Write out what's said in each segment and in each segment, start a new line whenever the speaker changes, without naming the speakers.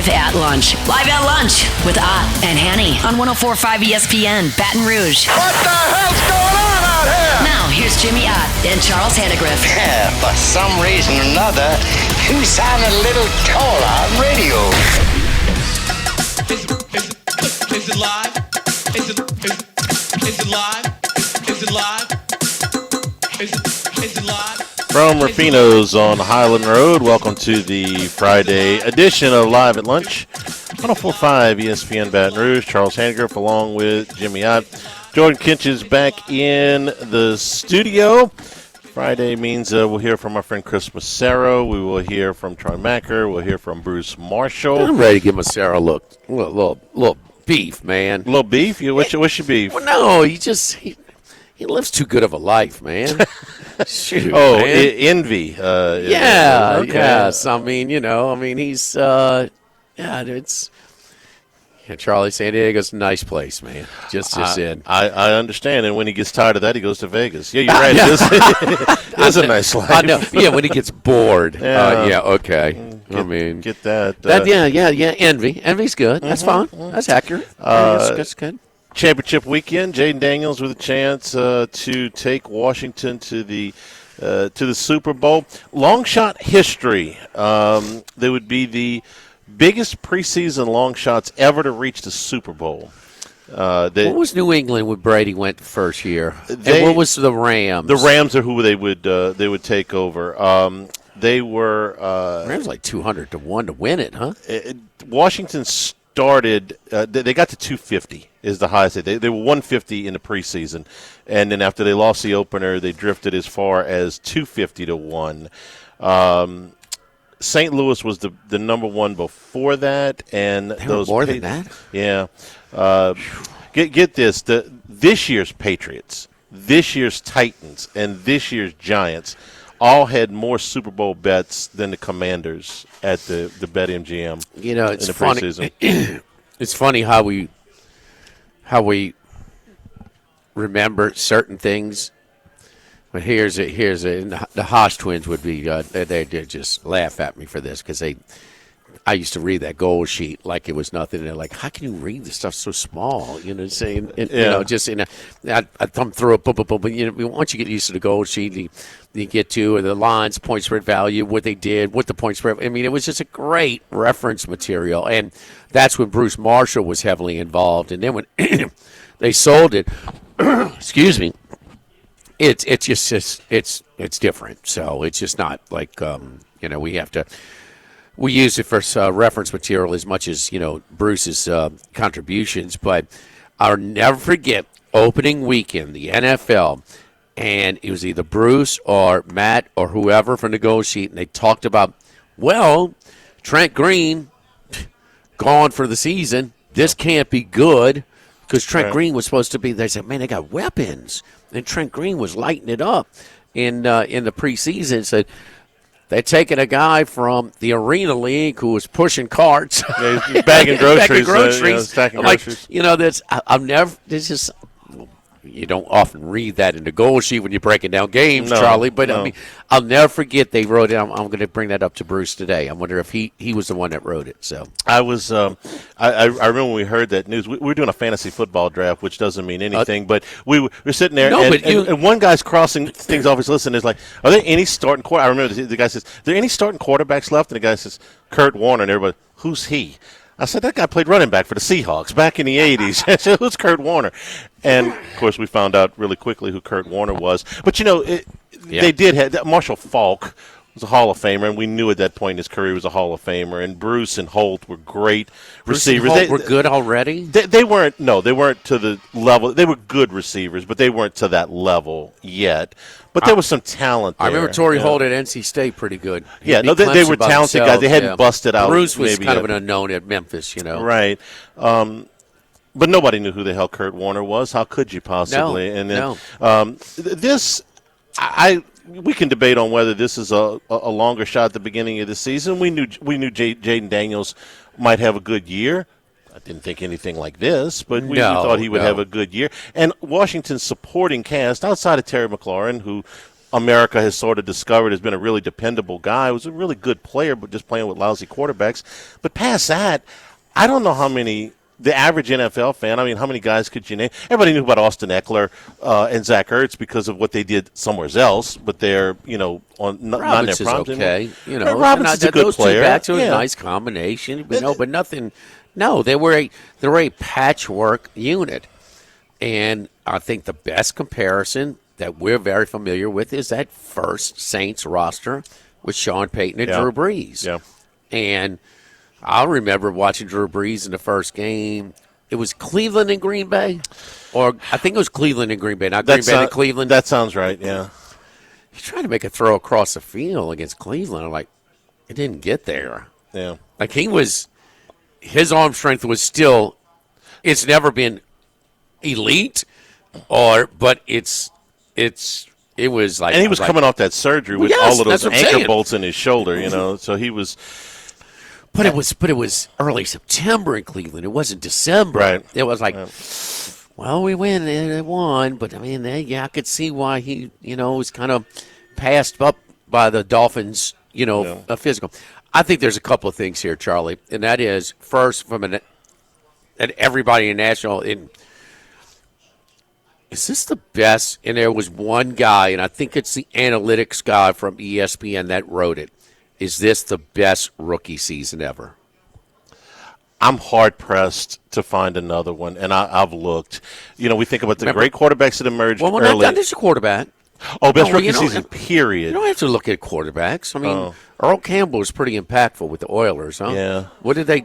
Live at Lunch. Live at Lunch with Ott and Hanny on 104.5 ESPN, Baton Rouge.
What the hell's going on out here?
Now, here's Jimmy Ott and Charles Hannegriff.
Yeah, for some reason or another, you sound a little taller on radio.
Is it live? Is it live? Is it live? Is it live?
From Rufino's on Highland Road, welcome to the Friday edition of Live at Lunch. 104.5 ESPN Baton Rouge. Charles Hannegriff along with Jimmy Ott. Jordan Kinch is back in the studio. Friday means we'll hear from our friend Chris Massaro. We will hear from Troy Macker. We'll hear from Bruce Marshall.
I'm ready to give Massaro a little beef, man.
A little beef? What's your beef?
Well, no, he lives too good of a life, man. Shoot,
oh,
man.
envy.
Yeah,
okay.
yes. He's it's. Yeah, Charlie, San Diego's a nice place, man. Just in.
I understand, and when he gets tired of that, he goes to Vegas. Yeah, you're right. It is a nice life.
I know. Yeah, when he gets bored.
Yeah.
Okay.
Get that.
Yeah. Envy's good. That's fine. That's accurate. That's good.
Championship weekend. Jaden Daniels with a chance to take Washington to the Super Bowl. Long shot history. They would be the biggest preseason long shots ever to reach the Super Bowl.
What was New England when Brady went the first year? And what was the Rams?
The Rams are who they would take over. They were
Rams like 200 to 1 to win it, huh?
Washington started. They got to 250 is the highest. They were 150 in the preseason, and then after they lost the opener, they drifted as far as 250 to 1. St. Louis was the number one before that, and
they were more than that.
Yeah, get this: this year's Patriots, this year's Titans, and this year's Giants all had more Super Bowl bets than the Commanders at the BetMGM.
You know, it's
in the
funny.
preseason.
It's funny how we remember certain things. But here's the Haas twins would be they just laugh at me for this because I used to read that goal sheet like it was nothing. And they're like, how can you read this stuff so small? You know, saying I thumb through it, but once you get used to the goal sheet, you get to the lines, point spread value, what they did, what the point spread. I mean, it was just a great reference material, and that's when Bruce Marshall was heavily involved. And then when they sold it, excuse me. It's different. So it's just not like we use it for reference material as much as Bruce's contributions. But I'll never forget opening weekend, the NFL, and it was either Bruce or Matt or whoever from the goal sheet, and they talked about Trent Green gone for the season. This can't be good because Trent Green was supposed to be. They said, man, they got weapons. And Trent Green was lighting it up in the preseason. Said they're taking a guy from the Arena League who was pushing carts,
bagging groceries, stacking groceries.
That's I've never. This is you don't often read that in the goal sheet when you're breaking down games, Charlie. But I mean, I'll never forget they wrote it. I'm going to bring that up to Bruce today. I wonder if he was the one that wrote it. So I
was. I remember when we heard that news. We were doing a fantasy football draft, which doesn't mean anything. But we were sitting there, and one guy's crossing things off his list, and is like, "Are there any starting quarter?" I remember the guy says, "Are there any starting quarterbacks left?" And the guy says, "Kurt Warner." And everybody, "Who's he?" I said, that guy played running back for the Seahawks back in the 80s. I said, who's Kurt Warner? And, of course, we found out really quickly who Kurt Warner was. But, they did have – Marshall Faulk was a Hall of Famer, and we knew at that point in his career he was a Hall of Famer. And Bruce and Holt were great receivers.
Bruce and Holt were good already?
They weren't to the level – they were good receivers, but they weren't to that level yet. But there was some talent there.
I remember Torrey Holt at NC State pretty good.
They were talented guys. They hadn't busted out.
Bruce was kind of an unknown at Memphis,
Right. But nobody knew who the hell Kurt Warner was. How could you possibly?
No.
And then we can debate on whether this is a longer shot at the beginning of the season. We knew Jaden Daniels might have a good year. I didn't think anything like this, but we thought he would have a good year. And Washington's supporting cast, outside of Terry McLaurin, who America has sort of discovered has been a really dependable guy. He was a really good player, but just playing with lousy quarterbacks. But past that, I don't know how many – the average NFL fan, I mean, how many guys could you name? Everybody knew about Austin Eckler and Zach Ertz because of what they did somewhere else, but they're, on not in their prime.
Okay.
Robinson's a good
those
player.
Two backs were a nice combination, but nothing. No, they were a patchwork unit. And I think the best comparison that we're very familiar with is that first Saints roster with Sean Payton and Drew Brees.
Yeah.
And I remember watching Drew Brees in the first game. It was Cleveland and Green Bay, or I think it was Cleveland and Green Bay, not Green Bay and Cleveland.
That sounds right, yeah.
He's trying to make a throw across the field against Cleveland. I'm like, it didn't get there.
Yeah.
Like his arm strength was still, it's never been elite, but it was like.
And he was coming off that surgery with all of those anchor bolts in his shoulder, so he was.
But it was early September in Cleveland. It wasn't December.
Right.
It was like, well, we win and it won, but I mean, I could see why he, was kind of passed up by the Dolphins, physical. I think there's a couple of things here, Charlie, and that is first and everybody in national. Is this the best? And there was one guy, and I think it's the analytics guy from ESPN that wrote it. Is this the best rookie season ever?
I'm hard-pressed to find another one, and I've looked. We think about the great quarterbacks that emerged early.
Well, not just a quarterbak.
Oh, best rookie season, period.
You don't have to look at quarterbacks. I mean, Earl Campbell was pretty impactful with the Oilers, huh?
Yeah.
What did they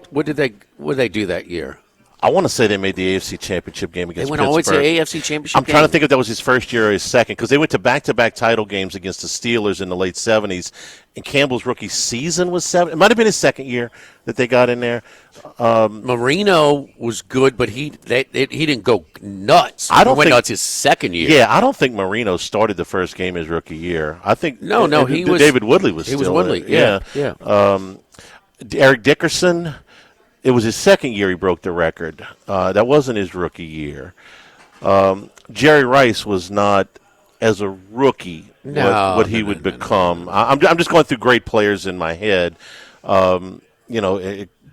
do that year?
I want to say they made the AFC Championship game against Pittsburgh.
They went always to the AFC Championship
I'm trying to think if that was his first year or his second, because they went to back-to-back title games against the Steelers in the late 70s, and Campbell's rookie season was 7. It might have been his second year that they got in there.
Marino was good, but he didn't go nuts.
I don't
he went
think,
nuts his second year.
Yeah, I don't think Marino started the first game his rookie year. I think
he was.
David Woodley was still
was Woodley,
there.
Yeah.
Eric Dickerson. It was his second year he broke the record. That wasn't his rookie year. Jerry Rice was not, as a rookie, what he would become. I'm just going through great players in my head.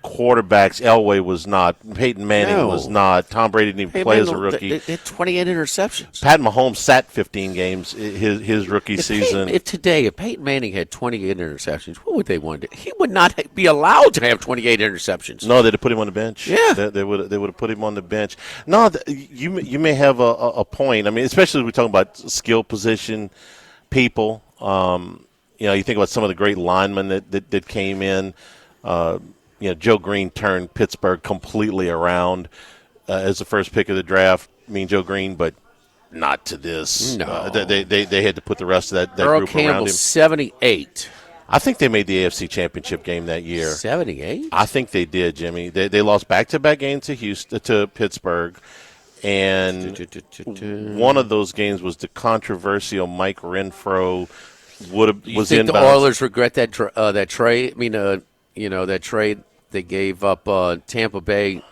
Quarterbacks, Elway was not. Peyton Manning was not. Tom Brady didn't even play as a rookie.
They had 28 interceptions.
Pat Mahomes sat 15 games his rookie season.
If Peyton Manning had 28 interceptions, what would they want to do? He would not be allowed to have 28 interceptions.
No, they'd have put him on the bench.
Yeah.
They would have put him on the bench. No, you may have a point. I mean, especially as we're talking about skill position people. You think about some of the great linemen that came in. Joe Green turned Pittsburgh completely around as the first pick of the draft. Joe Green, but not to this.
No.
They had to put the rest of that
Earl
group
Campbell,
around him.
78.
I think they made the AFC Championship game that year.
78?
I think they did, Jimmy. They lost back-to-back games to Pittsburgh, and one of those games was the controversial Mike Renfro was in.
The Oilers regret that trade? That trade they gave up Tampa Bay.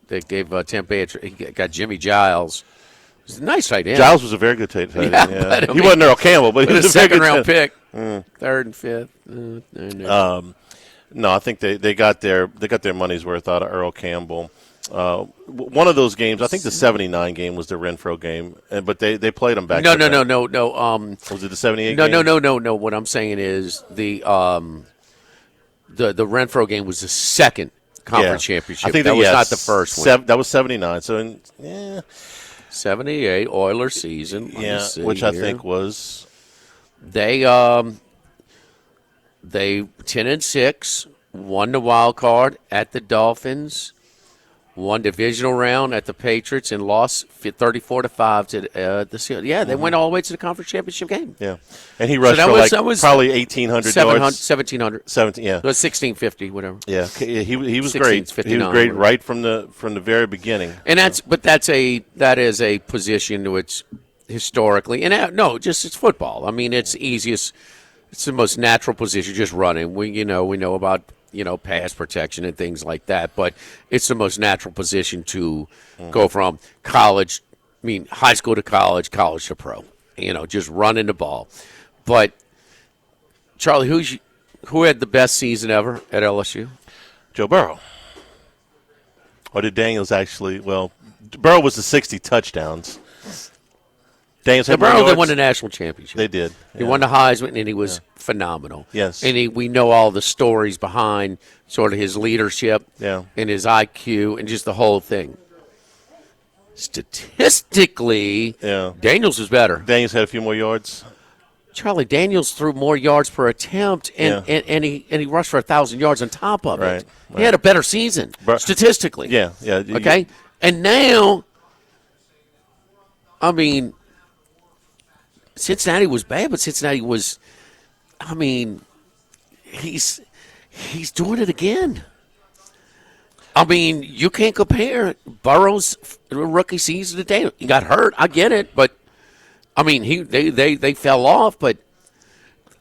They gave Tampa Bay. He got Jimmy Giles. It was a nice tight end.
Giles was a very good tight end. Yeah.
But,
he wasn't Earl Campbell, but he was
a second-round
pick.
Third and fifth.
No, I think they got their money's worth out of Earl Campbell. One of those games, I think the 79 game was the Renfro game, but they played them back.
No.
Was it the 78 game?
No. What I'm saying is the Renfro game was the second conference championship.
I think
that was not the first one.
That was 79. So,
78 Oilers season.
Which I think was
they 10-6, won the wild card at the Dolphins, won divisional round at the Patriots, and lost 34-5 to the Seahawks. Yeah, they went all the way to the conference championship game.
Yeah, and he rushed probably 1,800 yards.
1,700.
17, yeah.
It was 1,650, whatever.
Yeah, he was great. He was great right from the very beginning.
And that is a position which historically, and it's football. I mean, it's easiest. It's the most natural position, just running. We know about pass protection and things like that, but it's the most natural position to go from high school to college to pro. Just running the ball. But Charlie, who had the best season ever at LSU?
Joe Burrow. Or did Daniels actually? Well, Burrow was the 60 touchdowns. Daniels had
Burrow,
more yards.
they won the national championship.
They did.
He won the Heisman, and he was phenomenal.
Yes.
And we know all the stories behind sort of his leadership and his IQ and just the whole thing. Statistically, Daniels was better.
Daniels had a few more yards.
Charlie, Daniels threw more yards per attempt, and he rushed for 1,000 yards on top of it.
Right.
He had a better season, statistically.
Yeah.
Okay? And now, I mean, Cincinnati was bad, but Cincinnati was, I mean, he's doing it again. I mean, you can't compare Burrow's rookie season to Daniels. He got hurt. I get it, but I mean, they fell off. But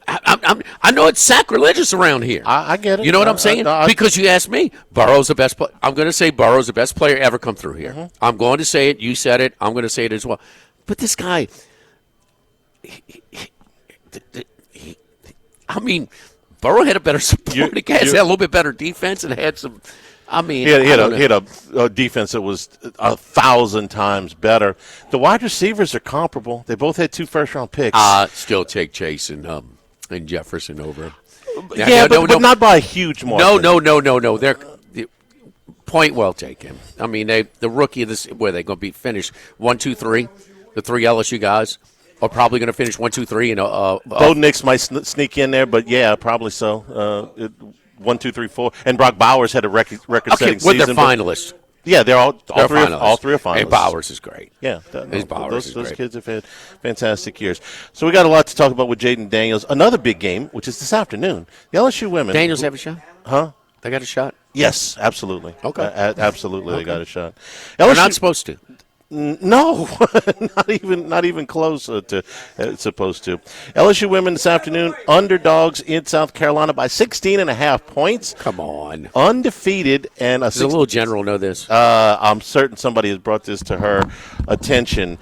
I know it's sacrilegious around here.
I get it.
You know what I'm saying? Because you asked me, Burrow's the best. I'm going to say Burrow's the best player ever come through here. Mm-hmm. I'm going to say it. You said it. I'm going to say it as well. But this guy, I mean, Burrow had a better supporting cast, had a little bit better defense, and had some. I mean,
he had a defense that was 1,000 times better. The wide receivers are comparable. They both had 2 first-round picks.
Still take Chase and Jefferson over.
But not by a huge margin.
No. They're point well taken. I mean, the rookie of this, where they going to be finished 1, 2, 3. The 3 LSU guys are probably going to finish 1, 2, 3. And
Bo Nix might sneak in there, but yeah, probably so. 1, 2, 3, 4, and Brock Bowers had a record-setting season.
They're finalists.
Yeah, they're all three are finalists.
And Bowers is great.
Yeah,
Bowers is
those
great.
kids have had fantastic years. So we got a lot to talk about with Jaden Daniels. Another big game, which is this afternoon. The LSU women.
Daniels have a shot?
Huh?
They got a shot?
Yes, absolutely.
Okay.
Absolutely, they got a shot.
They're not supposed to.
No, not even close to supposed to. LSU women this afternoon, underdogs in South Carolina by 16.5 points.
Come on.
Undefeated. And
Does a little general know this?
I'm certain somebody has brought this to her attention.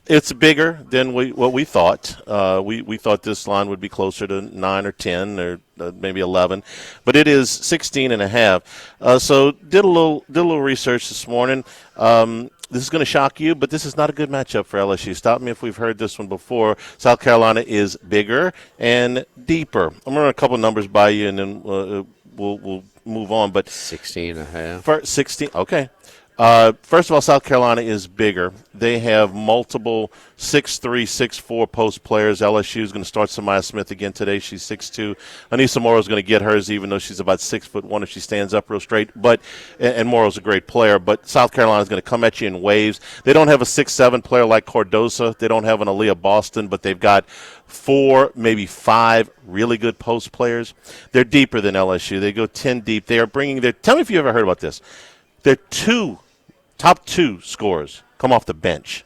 It's bigger than what we thought. We thought this line would be closer to 9 or 10 or maybe 11, but it is 16.5. So did a little research this morning. This is going to shock you, but this is not a good matchup for LSU. Stop me if we've heard this one before. South Carolina is bigger and deeper. I'm going to run a couple numbers by you, and then we'll move on. But
16.5.
16. Okay. First of all, South Carolina is bigger. They have multiple 6'3", 6'4" post players. LSU is going to start Samaya Smith again today. She's 6'2". Anissa Morrow is going to get hers, even though she's about 6'1" if she stands up real straight. And Morrow's a great player. But South Carolina is going to come at you in waves. They don't have a 6'7" player like Cardosa. They don't have an Aaliyah Boston, but they've got 4, maybe 5 really good post players. They're deeper than LSU. They go 10 deep. They are bringing their – tell me if you ever heard about this. They're top 2 scorers come off the bench.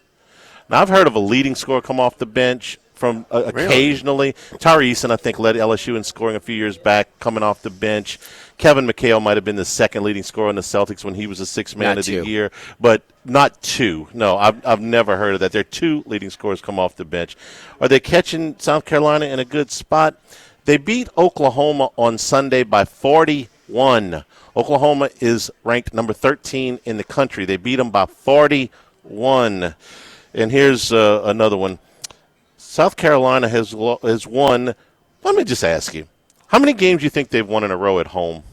Now, I've heard of a leading scorer come off the bench from occasionally. Tari Eason, I think, led LSU in scoring a few years back, coming off the bench. Kevin McHale might have been the second leading scorer in the Celtics when he was a sixth man of the year, but not 2. No, I've never heard of that. There are 2 leading scorers come off the bench. Are they catching South Carolina in a good spot? They beat Oklahoma on Sunday by 41. Oklahoma is ranked number 13 in the country. They beat them by 41. And here's another one. South Carolina has won. Let me just ask you, how many games do you think they've won in a row at home?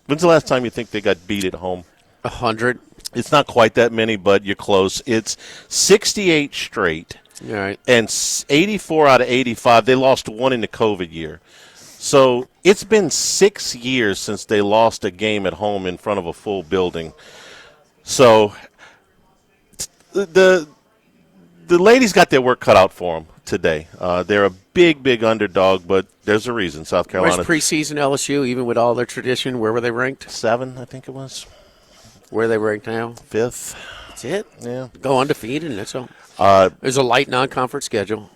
When's the last time you think they got beat at home?
100.
It's not quite that many, but you're close. It's 68 straight.
All right.
And 84 out of 85. They lost 1 in the COVID year. So it's been 6 years since they lost a game at home in front of a full building. So the ladies got their work cut out for them today. They're a big underdog, but there's a reason. South Carolina.
Where's preseason LSU, even with all their tradition? Where were they ranked?
7, I think it was.
Where are they ranked now?
5th.
That's it?
Yeah.
Go undefeated, and that's all. There's a light non-conference schedule.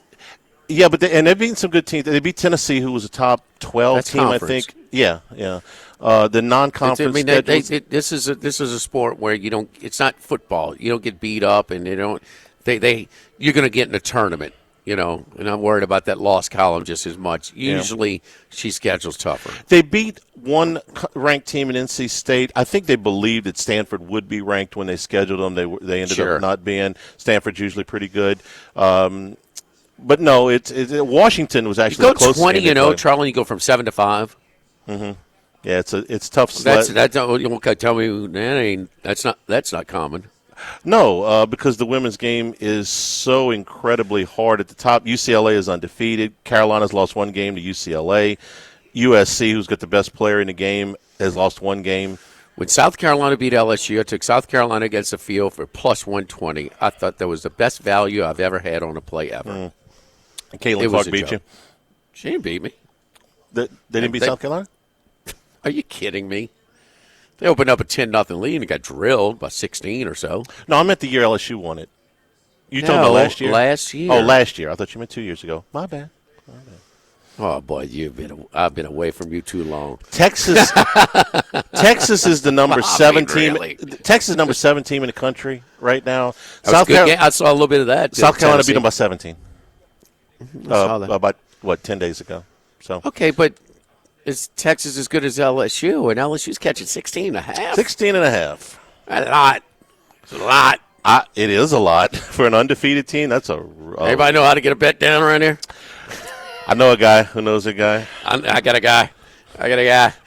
Yeah, but they've beaten some good teams. They beat Tennessee, who was a top 12 team, conference. I think. Yeah. The non-conference
this is a sport where you don't. It's not football. You don't get beat up, and they don't. You're going to get in a tournament. and I'm worried about that loss column just as much. Usually she schedules tougher.
They beat one ranked team in NC State. I think they believed that Stanford would be ranked when they scheduled them. They ended up not being. Stanford's usually pretty good. But no, Washington was actually
you
close.
20-0, Charlie. You go from 7 to 5.
Mm-hmm. Yeah, it's tough.
Tell me that's not common.
No, because the women's game is so incredibly hard at the top. UCLA is undefeated. Carolina's lost one game to UCLA. USC, who's got the best player in the game, has lost one game.
When South Carolina beat LSU, I took South Carolina against the field for plus 120. I thought that was the best value I've ever had on a play ever.
And Caitlin Clark beat you?
She didn't beat me.
They didn't beat South Carolina?
Are you kidding me? They opened up a 10-0 lead and got drilled by 16 or so.
No, I meant the year LSU won it. You talking about last year?
Last year.
Oh, last year. I thought you meant 2 years ago. My bad.
Oh boy, I've been away from you too long.
Texas is the number 7 team.
Really?
Texas is number 7 team in the country right now.
I saw a little bit of that.
South Carolina beat them by 17.
saw that.
About 10 days ago. So
okay, but is Texas as good as LSU? And LSU's catching 16.5.
16.5.
That's a lot. It's a lot.
It is a lot for an undefeated team. That's
Everybody know how to get a bet down around here?
I know a guy who knows a guy.
I got a guy.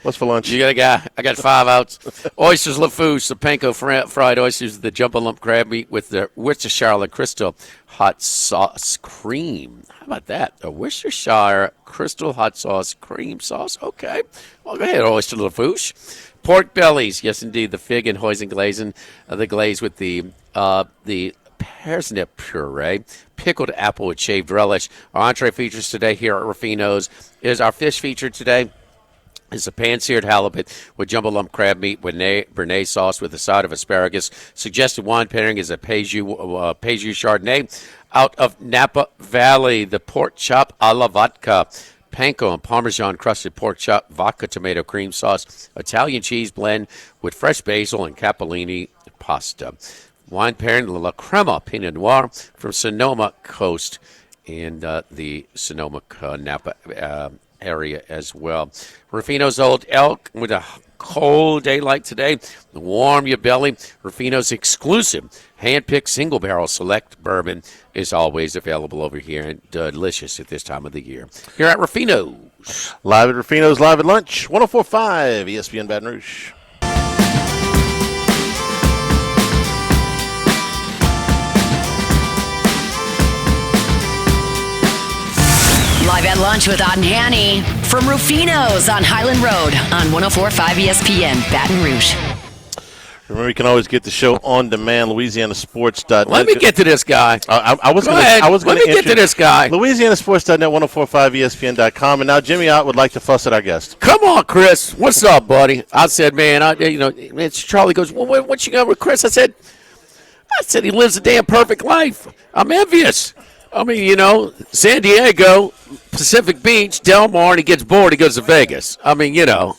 What's for lunch?
You got a guy. I got 5 outs. Oysters LaFouche, the panko fried oysters, the jumbo lump crab meat with the Worcestershire Crystal hot sauce cream. How about that? The Worcestershire Crystal hot sauce cream sauce. Okay. Well, go ahead, Oyster LaFouche. Pork bellies. Yes, indeed. The fig and hoisin glazing. The glaze with the parsnip puree, pickled apple with shaved relish. Our entree features today here at Ruffino's is our fish feature today. It's a pan-seared halibut with jumbo lump crab meat with béarnaise sauce with a side of asparagus. Suggested wine pairing is a Pejus Chardonnay out of Napa Valley. The pork chop a la vodka. Panko and Parmesan crusted pork chop, vodka tomato cream sauce, Italian cheese blend with fresh basil and capellini pasta. Wine pairing, La Crema Pinot Noir from Sonoma Coast and the Sonoma Napa area as well. Ruffino's Old Elk with a cold day like today. Warm your belly. Ruffino's exclusive hand-picked single-barrel select bourbon is always available over here and delicious at this time of the year. Here at Ruffino's.
Live at Ruffino's, live at lunch. 104.5 ESPN Baton Rouge.
Live at lunch with Ott and Hanny from Rufino's on Highland Road on 104.5 ESPN, Baton Rouge.
Remember, you can always get the show on demand, LouisianaSports.net.
Let me get to this guy.
I was going
to get to this guy.
LouisianaSports.net, 1045ESPN.com. And now Jimmy Ott would like to fuss at our guest.
Come on, Chris. What's up, buddy? I said, man, Charlie goes, well, what you got with Chris? I said, he lives a damn perfect life. I'm envious. I mean, San Diego, Pacific Beach, Del Mar, and he gets bored, he goes to Vegas. We're on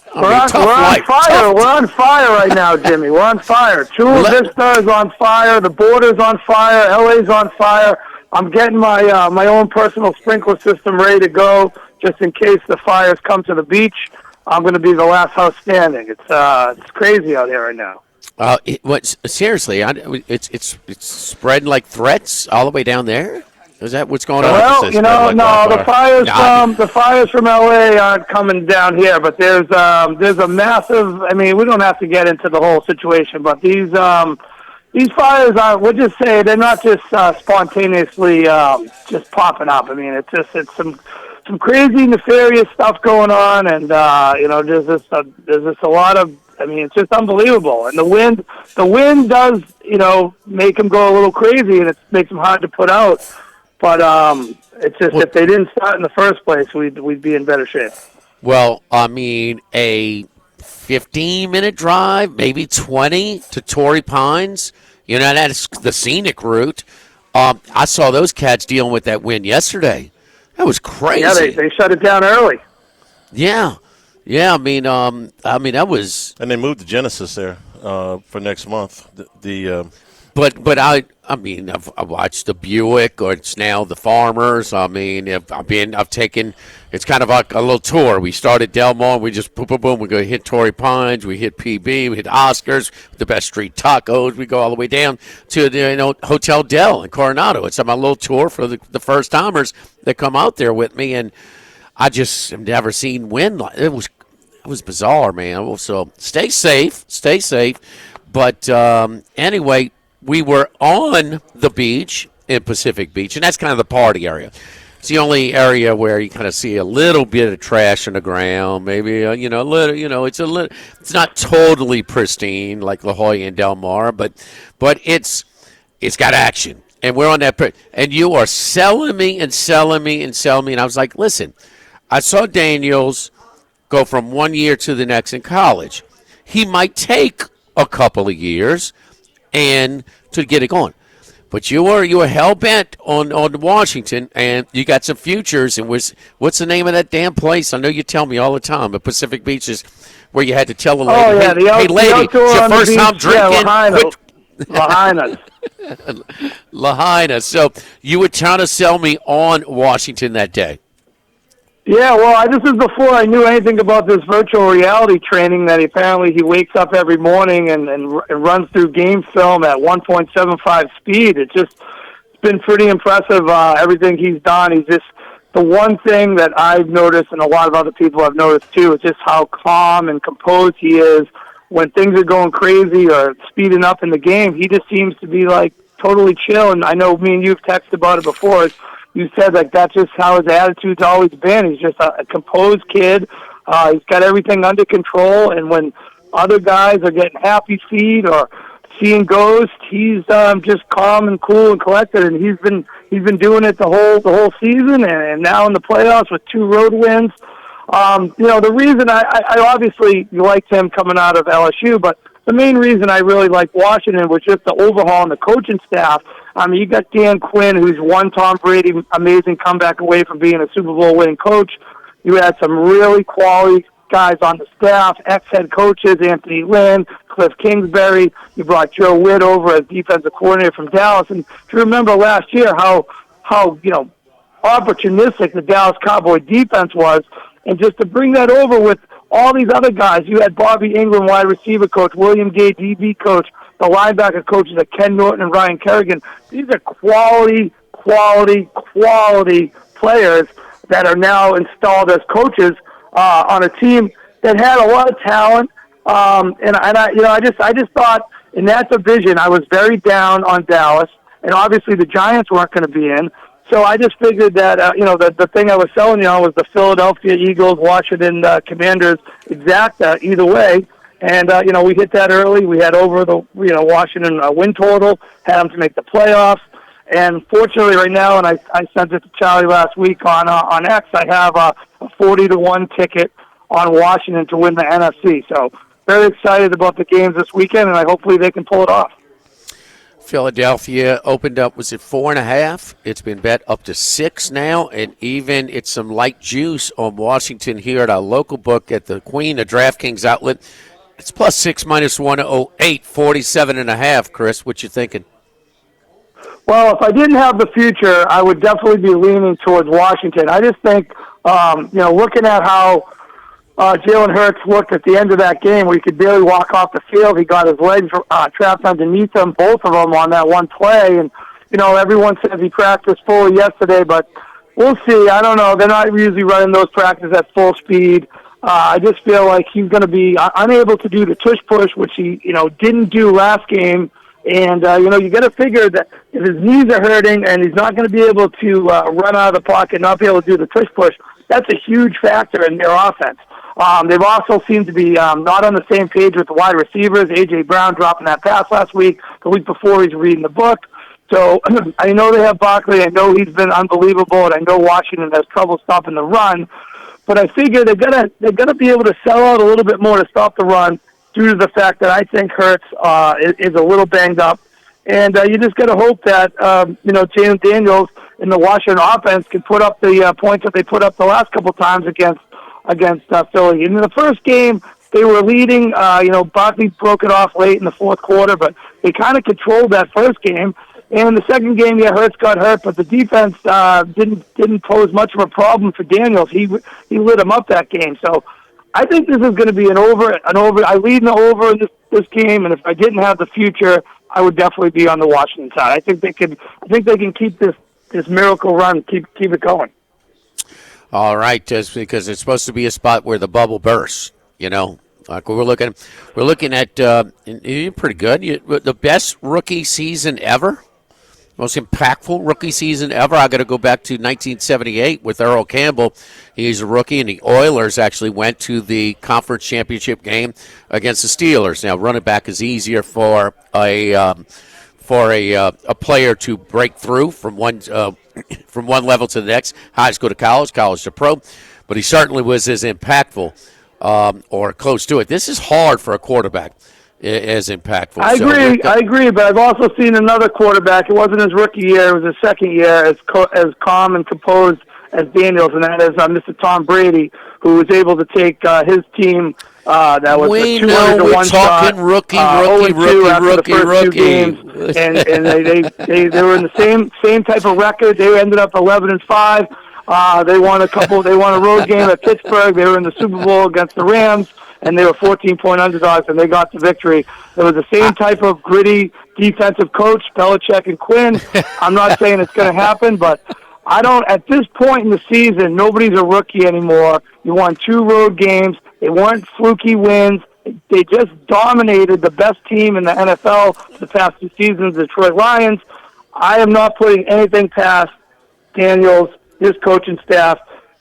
fire. We're on fire right now, Jimmy. We're on fire. Chula Vista is on fire. The border's on fire. LA's on fire. I'm getting my my own personal sprinkler system ready to go just in case the fires come to the beach. I'm going to be the last house standing. It's crazy out here right now.
Seriously, it's spreading like threats all the way down there. Is that what's going on?
Well, the fires from LA aren't coming down here, but there's a massive. I mean, we don't have to get into the whole situation, but these fires are. We'll just say they're not just spontaneously just popping up. I mean, it's some crazy nefarious stuff going on, and there's just a lot of. I mean, it's just unbelievable, and the wind does make them go a little crazy, and it makes them hard to put out. But it's just if they didn't start in the first place, we'd be in better shape.
Well, I mean, a 15-minute drive, maybe 20 to Torrey Pines. That's the scenic route. I saw those cats dealing with that wind yesterday. That was crazy.
Yeah, they shut it down early.
Yeah. I mean, that was.
And they moved the Genesis there for next month.
But I mean, I watched the Buick, or it's now the Farmers. I mean, I've taken. It's kind of like a little tour. We start at Del Mar. We just boom, boom, boom. We go hit Torrey Pines. We hit PB. We hit Oscars. The best street tacos. We go all the way down to the Hotel Del in Coronado. It's my little tour for the first timers that come out there with me, and I just have never seen wind. It was bizarre, man. So stay safe. But anyway, we were on the beach in Pacific Beach, and that's kind of the party area. It's the only area where you kind of see a little bit of trash on the ground, maybe a little. It's not totally pristine like La Jolla and Del Mar, but it's got action, and we're on that. And you are selling me, and I was like, listen, I saw Daniels go from 1 year to the next in college. He might take a couple of years and to get it going. But you were hell bent on Washington, and you got some futures. And what's the name of that damn place? I know you tell me all the time. At Pacific Beaches, where you had to tell a lady, hey lady, it's your first time drinking. Lahaina. So you were trying to sell me on Washington that day.
Yeah, well, this is before I knew anything about this virtual reality training that apparently he wakes up every morning and runs through game film at 1.75 speed. It's been pretty impressive, everything he's done. He's just, the one thing that I've noticed, and a lot of other people have noticed too, is just how calm and composed he is when things are going crazy or speeding up in the game. He just seems to be like totally chill, and I know me and you've texted about it before. You said that's just how his attitude's always been. He's just a composed kid. He's got everything under control, and when other guys are getting happy feet or seeing ghosts, he's just calm and cool and collected. And he's been doing it the whole season, and now in the playoffs with 2 road wins. The reason I obviously liked him coming out of LSU, but the main reason I really liked Washington was just the overhaul in the coaching staff. I mean, you got Dan Quinn, who's one Tom Brady amazing comeback away from being a Super Bowl winning coach. You had some really quality guys on the staff, ex-head coaches, Anthony Lynn, Cliff Kingsbury. You brought Joe Witt over as defensive coordinator from Dallas. And if you remember last year how opportunistic the Dallas Cowboy defense was, and just to bring that over with all these other guys. You had Bobby Ingram, wide receiver coach, William Gay, DB coach, the linebacker coaches like Ken Norton and Ryan Kerrigan. These are quality players that are now installed as coaches on a team that had a lot of talent. I just thought in that division I was very down on Dallas, and obviously the Giants weren't going to be in. So I just figured that, the thing I was selling you on was the Philadelphia Eagles, Washington Commanders exacta either way. And, we hit that early. We had over the, Washington win total, had them to make the playoffs. And fortunately right now, and I sent it to Charlie last week on X, I have a 40-1 ticket on Washington to win the NFC. So very excited about the games this weekend, and hopefully they can pull it off.
Philadelphia opened up, was it 4.5? It's been bet up to 6 now, and even it's some light juice on Washington here at our local book at the Queen, a DraftKings outlet. It's plus 6 minus 108, 47.5. Chris, what you thinking?
Well, if I didn't have the future, I would definitely be leaning towards Washington. I just think, looking at how Jalen Hurts looked at the end of that game where he could barely walk off the field. He got his legs trapped underneath him, both of them on that one play. And, everyone says he practiced fully yesterday, but we'll see. I don't know. They're not usually running those practices at full speed. I just feel like he's going to be unable to do the tush push, which he, didn't do last game. And, you got to figure that if his knees are hurting and he's not going to be able to run out of the pocket, not be able to do the tush push, that's a huge factor in their offense. They've also seemed to be not on the same page with the wide receivers. A.J. Brown dropping that pass last week. The week before, he's reading the book. So I know they have Barkley. I know he's been unbelievable, and I know Washington has trouble stopping the run. But I figure they're gonna be able to sell out a little bit more to stop the run due to the fact that I think Hurts is a little banged up. And you just got to hope that, Jalen Daniels in the Washington offense can put up the points that they put up the last couple times against Philly. In the first game, they were leading. Barkley broke it off late in the fourth quarter, but they kind of controlled that first game. And the second game, Hurts got hurt, but the defense didn't pose much of a problem for Daniels. He lit him up that game. So I think this is going to be an over. I lead the over in this game, and if I didn't have the future, I would definitely be on the Washington side. I think they can keep this miracle run, keep it going.
All right, just because it's supposed to be a spot where the bubble bursts. Like we're looking at you're pretty good. The best rookie season ever. Most impactful rookie season ever. I got to go back to 1978 with Earl Campbell. He's a rookie, and the Oilers actually went to the conference championship game against the Steelers. Now, running back is easier for a player to break through from one level to the next. Highs go to college to pro, but he certainly was as impactful or close to it. This is hard for a quarterback. As impactful.
I agree, but I've also seen another quarterback. It wasn't his rookie year; it was his second year, as calm and composed as Daniels, and that is Mr. Tom Brady, who was able to take his team that was a 200-1 start,
rookie,
games, and they were in the same type of record. They ended up 11-5. They won a road game at Pittsburgh. They were in the Super Bowl against the Rams, and they were 14-point underdogs, and they got the victory. It was the same type of gritty defensive coach, Belichick and Quinn. I'm not saying it's going to happen, but at this point in the season, nobody's a rookie anymore. You won 2 road games. They weren't fluky wins. They just dominated the best team in the NFL for the past 2 seasons, the Detroit Lions. I am not putting anything past Daniels, his coaching staff.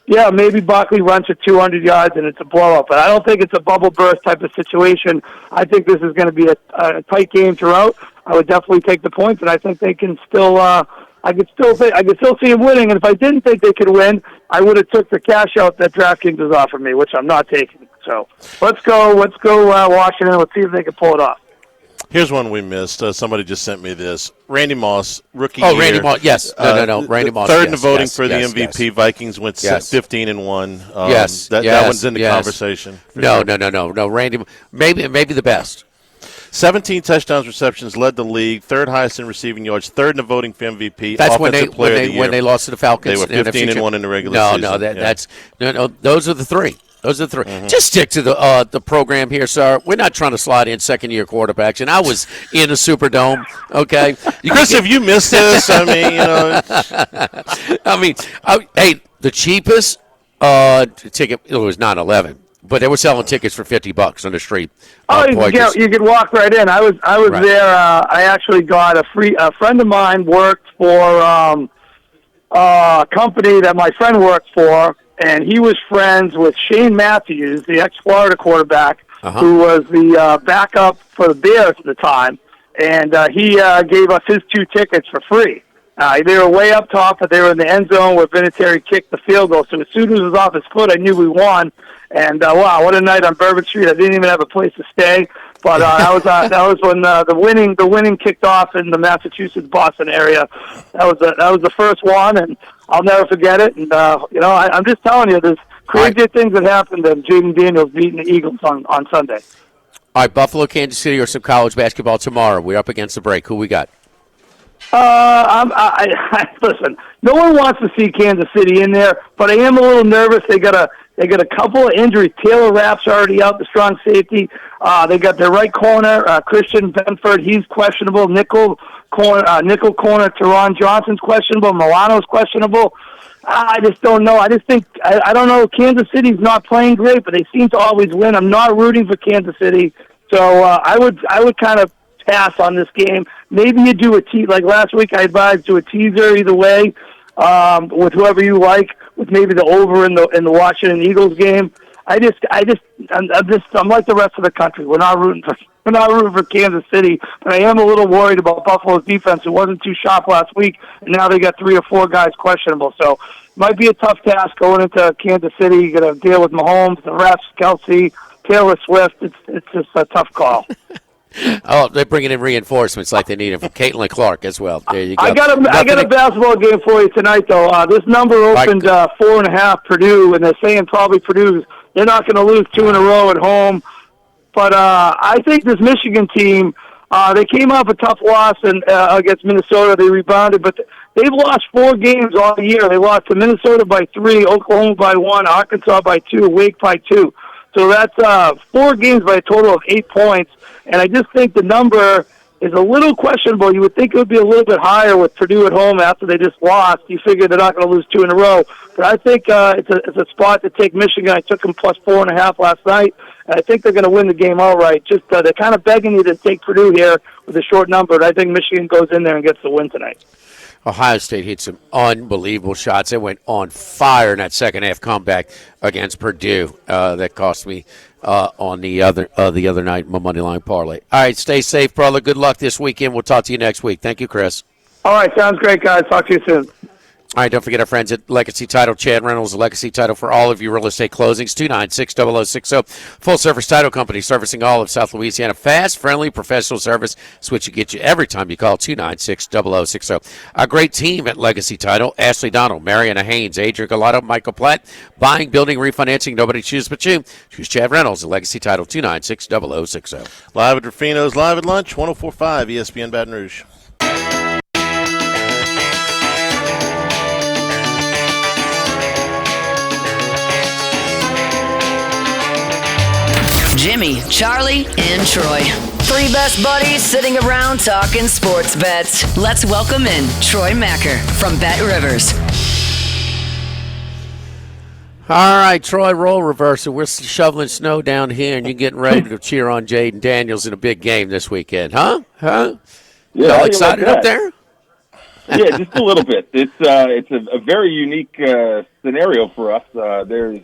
Yeah, maybe Barkley runs for 200 yards and it's a blowout, but I don't think it's a bubble burst type of situation. I think this is going to be a tight game throughout. I would definitely take the points, and I think they can still. I could still see him winning. And if I didn't think they could win, I would have took the cash out that DraftKings has offered me, which I'm not taking. So let's go, Washington. Let's see if they can pull it off.
Here's one we missed. Somebody just sent me this. Randy Moss, rookie year.
Oh, Randy Moss, yes. No. Randy Moss,
third in voting for the MVP. Yes. Vikings went 15-1. That one's in the conversation.
No. Randy, maybe the best.
17 touchdowns, receptions, led the league, third highest in receiving yards, third in the voting for MVP.
That's when they lost to the Falcons.
They were 15-1 in the regular season.
Those are the three. Mm-hmm. Just stick to the program here, sir. We're not trying to slide in second-year quarterbacks. And I was in the Superdome, okay?
Chris, have you missed this? I mean,
hey, the cheapest ticket, it was 9/11. But they were selling tickets for $50 on the street.
You could walk right in. I was right there. I actually got a friend of mine worked for a company that my friend worked for, and he was friends with Shane Matthews, the ex-Florida quarterback, who was the backup for the Bears at the time. And he gave us his 2 tickets for free. They were way up top, but they were in the end zone where Vinatieri kicked the field goal. So as soon as it was off his foot, I knew we won. And wow, what a night on Bourbon Street! I didn't even have a place to stay. But that was when the winning kicked off in the Massachusetts-Boston area. That was the first one, and I'll never forget it. And I'm just telling you, there's crazy things that happened to Jaden Daniels beating the Eagles on Sunday.
All right, Buffalo, Kansas City, or some college basketball tomorrow. We're up against the break. Who we got?
Listen, no one wants to see Kansas City in there, but I am a little nervous. They got a couple of injuries. Taylor Rapp's already out, the strong safety. They got their right corner, Christian Benford. He's questionable. Nickel corner, Teron Johnson's questionable. Milano's questionable. I just don't know. I just think I don't know. Kansas City's not playing great, but they seem to always win. I'm not rooting for Kansas City, so I would kind of pass on this game. Maybe you do like last week. I advised do a teaser either way with whoever you like, with maybe the over in the Washington Eagles game. I'm like the rest of the country. We're not rooting for Kansas City, but I am a little worried about Buffalo's defense. It wasn't too sharp last week, and now they got 3 or 4 guys questionable. So it might be a tough task going into Kansas City. You got to deal with Mahomes, the refs, Kelsey, Taylor Swift. It's just a tough call.
Oh, they're bringing in reinforcements like they need them from Caitlin Clark as well. There you go.
I got a basketball game for you tonight, though. This number opened 4.5 Purdue, and they're saying probably Purdue, they're not going to lose 2 in a row at home. But I think this Michigan team, they came off a tough loss against Minnesota. They rebounded, but they've lost 4 games all year. They lost to Minnesota by 3, Oklahoma by 1, Arkansas by 2, Wake by 2. So that's 4 games by a total of 8 points. And I just think the number is a little questionable. You would think it would be a little bit higher with Purdue at home after they just lost. You figure they're not going to lose 2 in a row. But I think it's a spot to take Michigan. I took them plus 4.5 last night. And I think they're going to win the game outright. Just they're kind of begging you to take Purdue here with a short number. And I think Michigan goes in there and gets the win tonight.
Ohio State hit some unbelievable shots. They went on fire in that second half comeback against Purdue. That cost me on the other night my money line parlay. All right, stay safe, brother. Good luck this weekend. We'll talk to you next week. Thank you, Chris.
All right, sounds great, guys. Talk to you soon.
All right, don't forget our friends at Legacy Title. Chad Reynolds, Legacy Title for all of your real estate closings. 296-0060. Full-service title company servicing all of South Louisiana. Fast, friendly, professional service. It's what you get you every time you call 296-0060. A great team at Legacy Title. Ashley Donald, Mariana Haynes, Adrian Galato, Michael Platt. Buying, building, refinancing. Nobody chooses but you. Choose Chad Reynolds at Legacy Title. 296-0060.
Live at Rufino's, live at lunch, 104.5 ESPN Baton Rouge.
Jimmy, Charlie, and Troy. 3 best buddies sitting around talking sports bets. Let's welcome in Troy Macker from Bet Rivers.
All right, Troy, role reversal. We're shoveling snow down here, and you're getting ready to cheer on Jaden Daniels in a big game this weekend, huh?
Yeah,
y'all excited up there?
Yeah, just a little bit. It's a very unique scenario for us. There's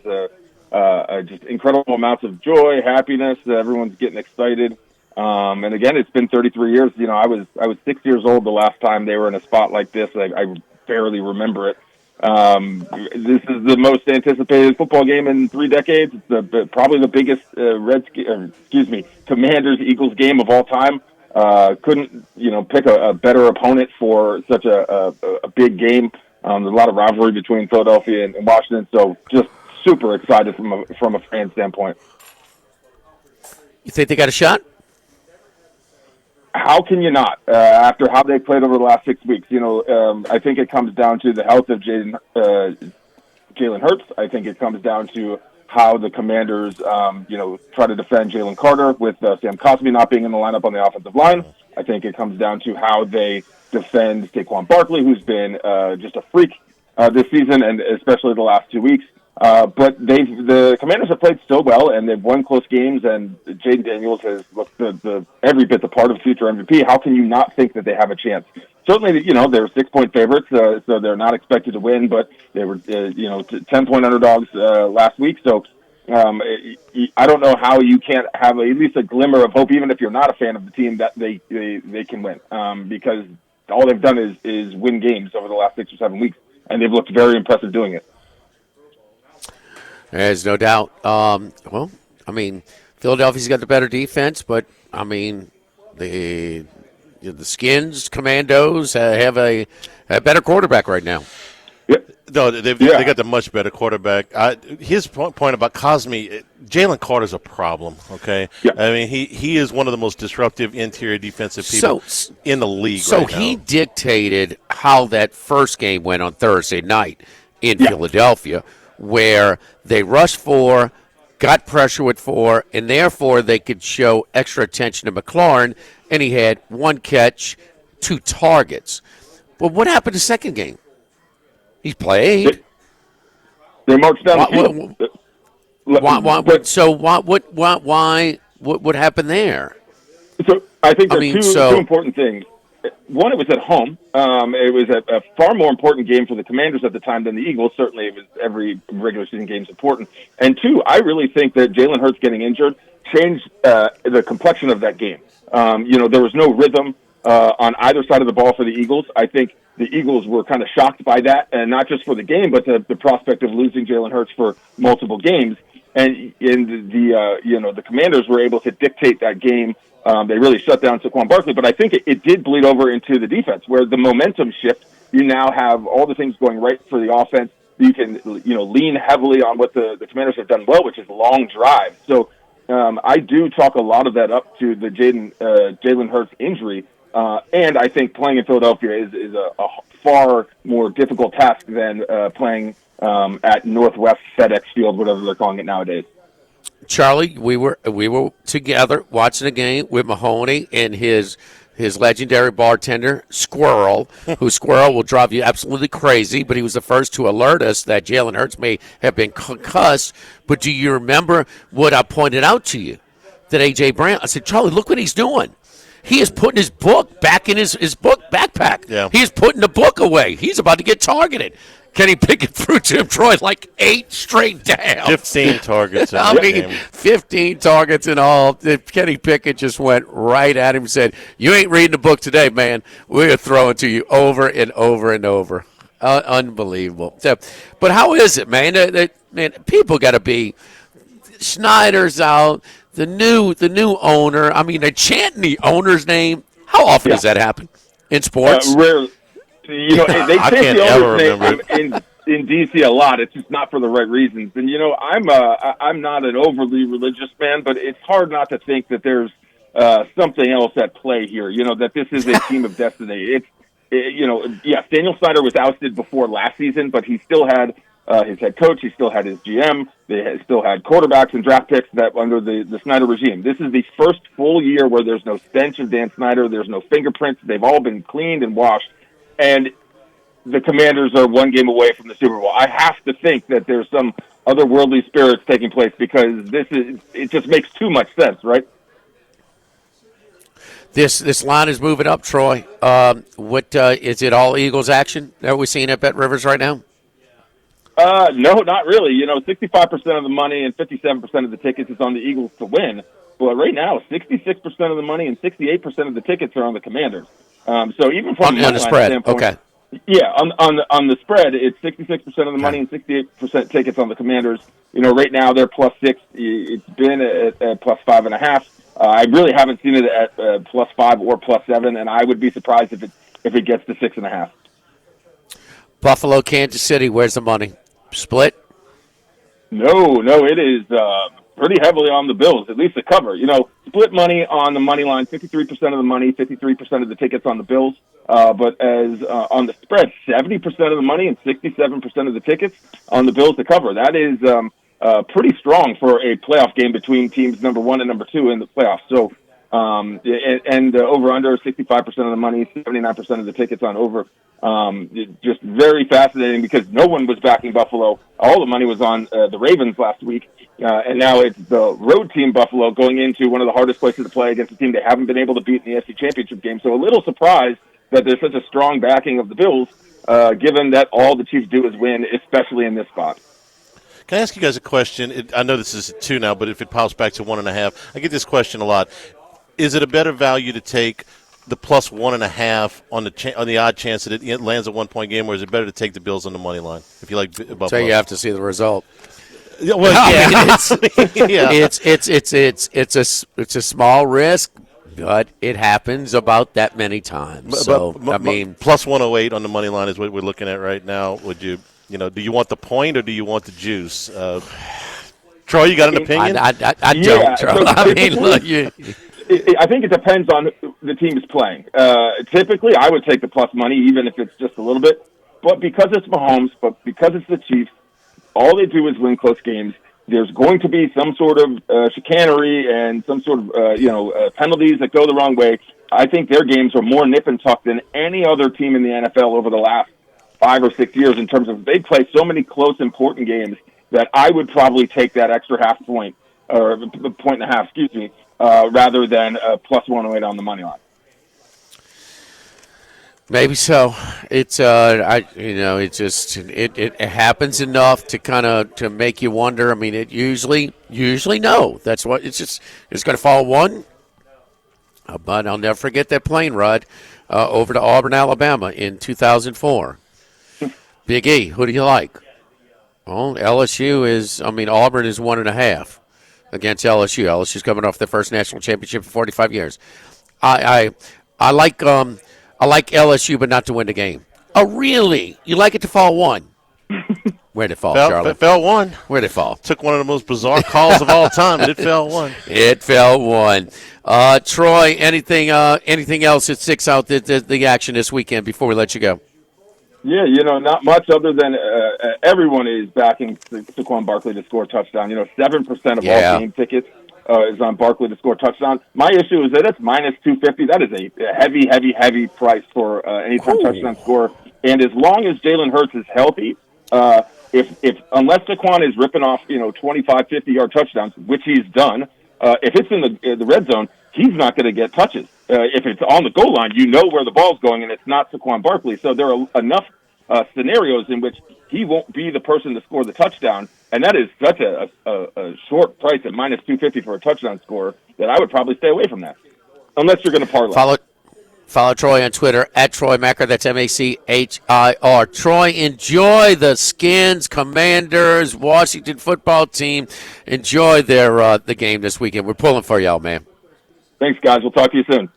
just incredible amounts of joy, happiness. Everyone's getting excited. And again, it's been 33 years. You know, I was 6 years old the last time they were in a spot like this. I barely remember it. This is the most anticipated football game in 3 decades. It's probably the biggest Commanders-Eagles game of all time. Couldn't pick a better opponent for such a big game. There's a lot of rivalry between Philadelphia and Washington, so just super excited from a fan standpoint.
You think they got a shot?
How can you not? After how they played over the last 6 weeks, I think it comes down to the health of Jalen Hurts. I think it comes down to how the Commanders, try to defend Jalen Carter with Sam Cosmi not being in the lineup on the offensive line. I think it comes down to how they defend Saquon Barkley, who's been just a freak this season, and especially the last 2 weeks. But the Commanders have played so well, and they've won close games, and Jaden Daniels has looked every bit the part of future MVP. How can you not think that they have a chance? Certainly, they're 6-point favorites, so they're not expected to win, but they were, 10-point underdogs last week. So I don't know how you can't have at least a glimmer of hope, even if you're not a fan of the team, that they can win, because all they've done is win games over the last 6 or 7 weeks, and they've looked very impressive doing it.
There's no doubt. Philadelphia's got the better defense, but, the Skins, Commandos have a better quarterback right now.
Yep.
No, they got the much better quarterback. His point about Cosmi, Jalen Carter's a problem, okay?
Yep.
I mean, he is one of the most disruptive interior defensive people in the league right now.
So he dictated how that first game went on Thursday night in Philadelphia, where they rushed 4, got pressure with 4, and therefore they could show extra attention to McLaurin, and he had 1 catch, 2 targets. Well, what happened the second game? He played.
They marched down the field.
What happened there?
So I think there's two important things. One, it was at home. It was a far more important game for the Commanders at the time than the Eagles. Certainly, it was every regular season game is important. And 2, I really think that Jalen Hurts getting injured changed the complexion of that game. There was no rhythm on either side of the ball for the Eagles. I think the Eagles were kind of shocked by that, and not just for the game, but the prospect of losing Jalen Hurts for multiple games. And the Commanders were able to dictate that game. They really shut down Saquon Barkley, but I think it did bleed over into the defense, where the momentum shift. You now have all the things going right for the offense. You can lean heavily on what the Commanders have done well, which is long drives. So I do chalk a lot of that up to the Jalen Hurts injury. And I think playing in Philadelphia is a far more difficult task than playing at Northwest FedEx Field, whatever they're calling it nowadays.
Charlie, we were together watching a game with Mahoney and his legendary bartender, Squirrel, who Squirrel will drive you absolutely crazy, but he was the first to alert us that Jalen Hurts may have been concussed. But do you remember what I pointed out to you? That A.J. Brown, I said, Charlie, look what he's doing. He is putting his book back in his book backpack.
Yeah.
He is putting the book away. He's about to get targeted. Kenny Pickett threw Jim Troy like 8 straight down.
15 targets in
I
that
mean,
game.
15 targets in all. Kenny Pickett just went right at him and said, you ain't reading the book today, man. We're throwing to you over and over and over. Unbelievable. So, but how is it, man? Man, people got to be – Snyder's out, the new owner. I mean, they're chanting the owner's name. How often does that happen in sports?
Rarely. You know, they
I
say
can't
the
ever
owner's name
remember
in DC a lot. It's just not for the right reasons. And you know, I'm not an overly religious man, but it's hard not to think that there's something else at play here. You know, that this is a team of destiny. You know, yes, Daniel Snyder was ousted before last season, but he still had his head coach. He still had his GM. They still had quarterbacks and draft picks that under the Snyder regime. This is the first full year where there's no stench of Dan Snyder. There's no fingerprints. They've all been cleaned and washed. And the Commanders are one game away from the Super Bowl. I have to think that there's some otherworldly spirits taking place because it just makes too much sense, right?
This line is moving up, Troy. What is it? All Eagles action that we're seeing at Bet Rivers right now?
No, not really. You know, 65% of the money and 57% of the tickets is on the Eagles to win. But right now, 66% of the money and 68% of the tickets are on the Commanders. So even from
on the spread,
standpoint,
okay.
Yeah, on the spread, it's 66% of the money and 68% tickets on the Commanders. You know, right now they're +6. It's been at +5.5. I really haven't seen it at +5 or +7, and I would be surprised if it gets to 6.5.
Buffalo, Kansas City. Where's the money? Split?
No, it is pretty heavily on the Bills, at least the cover. You know, split money on the money line, 53% of the money, 53% of the tickets on the Bills. But as on the spread, 70% of the money and 67% of the tickets on the Bills to cover. That is pretty strong for a playoff game between teams number 1 and number 2 in the playoffs. So, and over under 65% of the money, 79% of the tickets on over. Just very fascinating because no one was backing Buffalo. All the money was on the Ravens last week. And now it's the road team Buffalo going into one of the hardest places to play against a team they haven't been able to beat in the AFC Championship game. So a little surprised that there's such a strong backing of the Bills, given that all the Chiefs do is win, especially in this spot.
Can I ask you guys a question? I know this is 2 now, but if it pops back to 1.5, I get this question a lot. Is it a better value to take the +1.5 on the odd chance that it lands a 1-point game, or is it better to take the Bills on the money line if you like Buffalo?
So you have to see the result.
Yeah, well, yeah.
It's a small risk, but it happens about that many times. So I mean,
+108 on the money line is what we're looking at right now. Would do you want the point or do you want the juice? Troy, you got an opinion?
I don't, Troy.
So
I mean, look,
I think it depends on the team is playing. Typically, I would take the plus money, even if it's just a little bit. But because it's Mahomes, but because it's the Chiefs, all they do is win close games. There's going to be some sort of chicanery and some sort of penalties that go the wrong way. I think their games are more nip and tuck than any other team in the NFL over the last 5 or 6 years in terms of they play so many close, important games that I would probably take that extra half point or point and a half, rather than +108 on the money line.
Maybe so. It's it happens enough to kind of to make you wonder. I mean, it usually no. That's what it's going to fall one. But I'll never forget that plane ride over to Auburn, Alabama in 2004. Big E, who do you like? Well, LSU is. I mean, Auburn is 1.5 against LSU. LSU's coming off their first national championship in 45 years. I like LSU, but not to win the game. Oh, really? You like it to fall one? Where'd it fall, Charlie?
It fell one.
Where'd it fall?
Took one of the most bizarre calls of all time, but it fell one.
It fell one. Troy, anything else that sticks out the action this weekend before we let you go?
Yeah, not much other than everyone is backing Saquon Barkley to score a touchdown. 7% of all game tickets is on Barkley to score a touchdown. My issue is that it's minus 250. That is a heavy, heavy, heavy price for anytime touchdown score. And as long as Jalen Hurts is healthy, if unless Saquon is ripping off 25, 50-yard touchdowns, which he's done, if it's in the red zone, he's not going to get touches. If it's on the goal line, you know where the ball's going, and it's not Saquon Barkley. So there are enough scenarios in which he won't be the person to score the touchdown, and that is such a short price at minus 250 for a touchdown score that I would probably stay away from that, unless you're going to parlay.
Follow Troy on Twitter at Troy Macker. That's Machir. Troy, enjoy the Skins, Commanders, Washington football team. Enjoy the game this weekend. We're pulling for y'all, man.
Thanks, guys. We'll talk to you soon.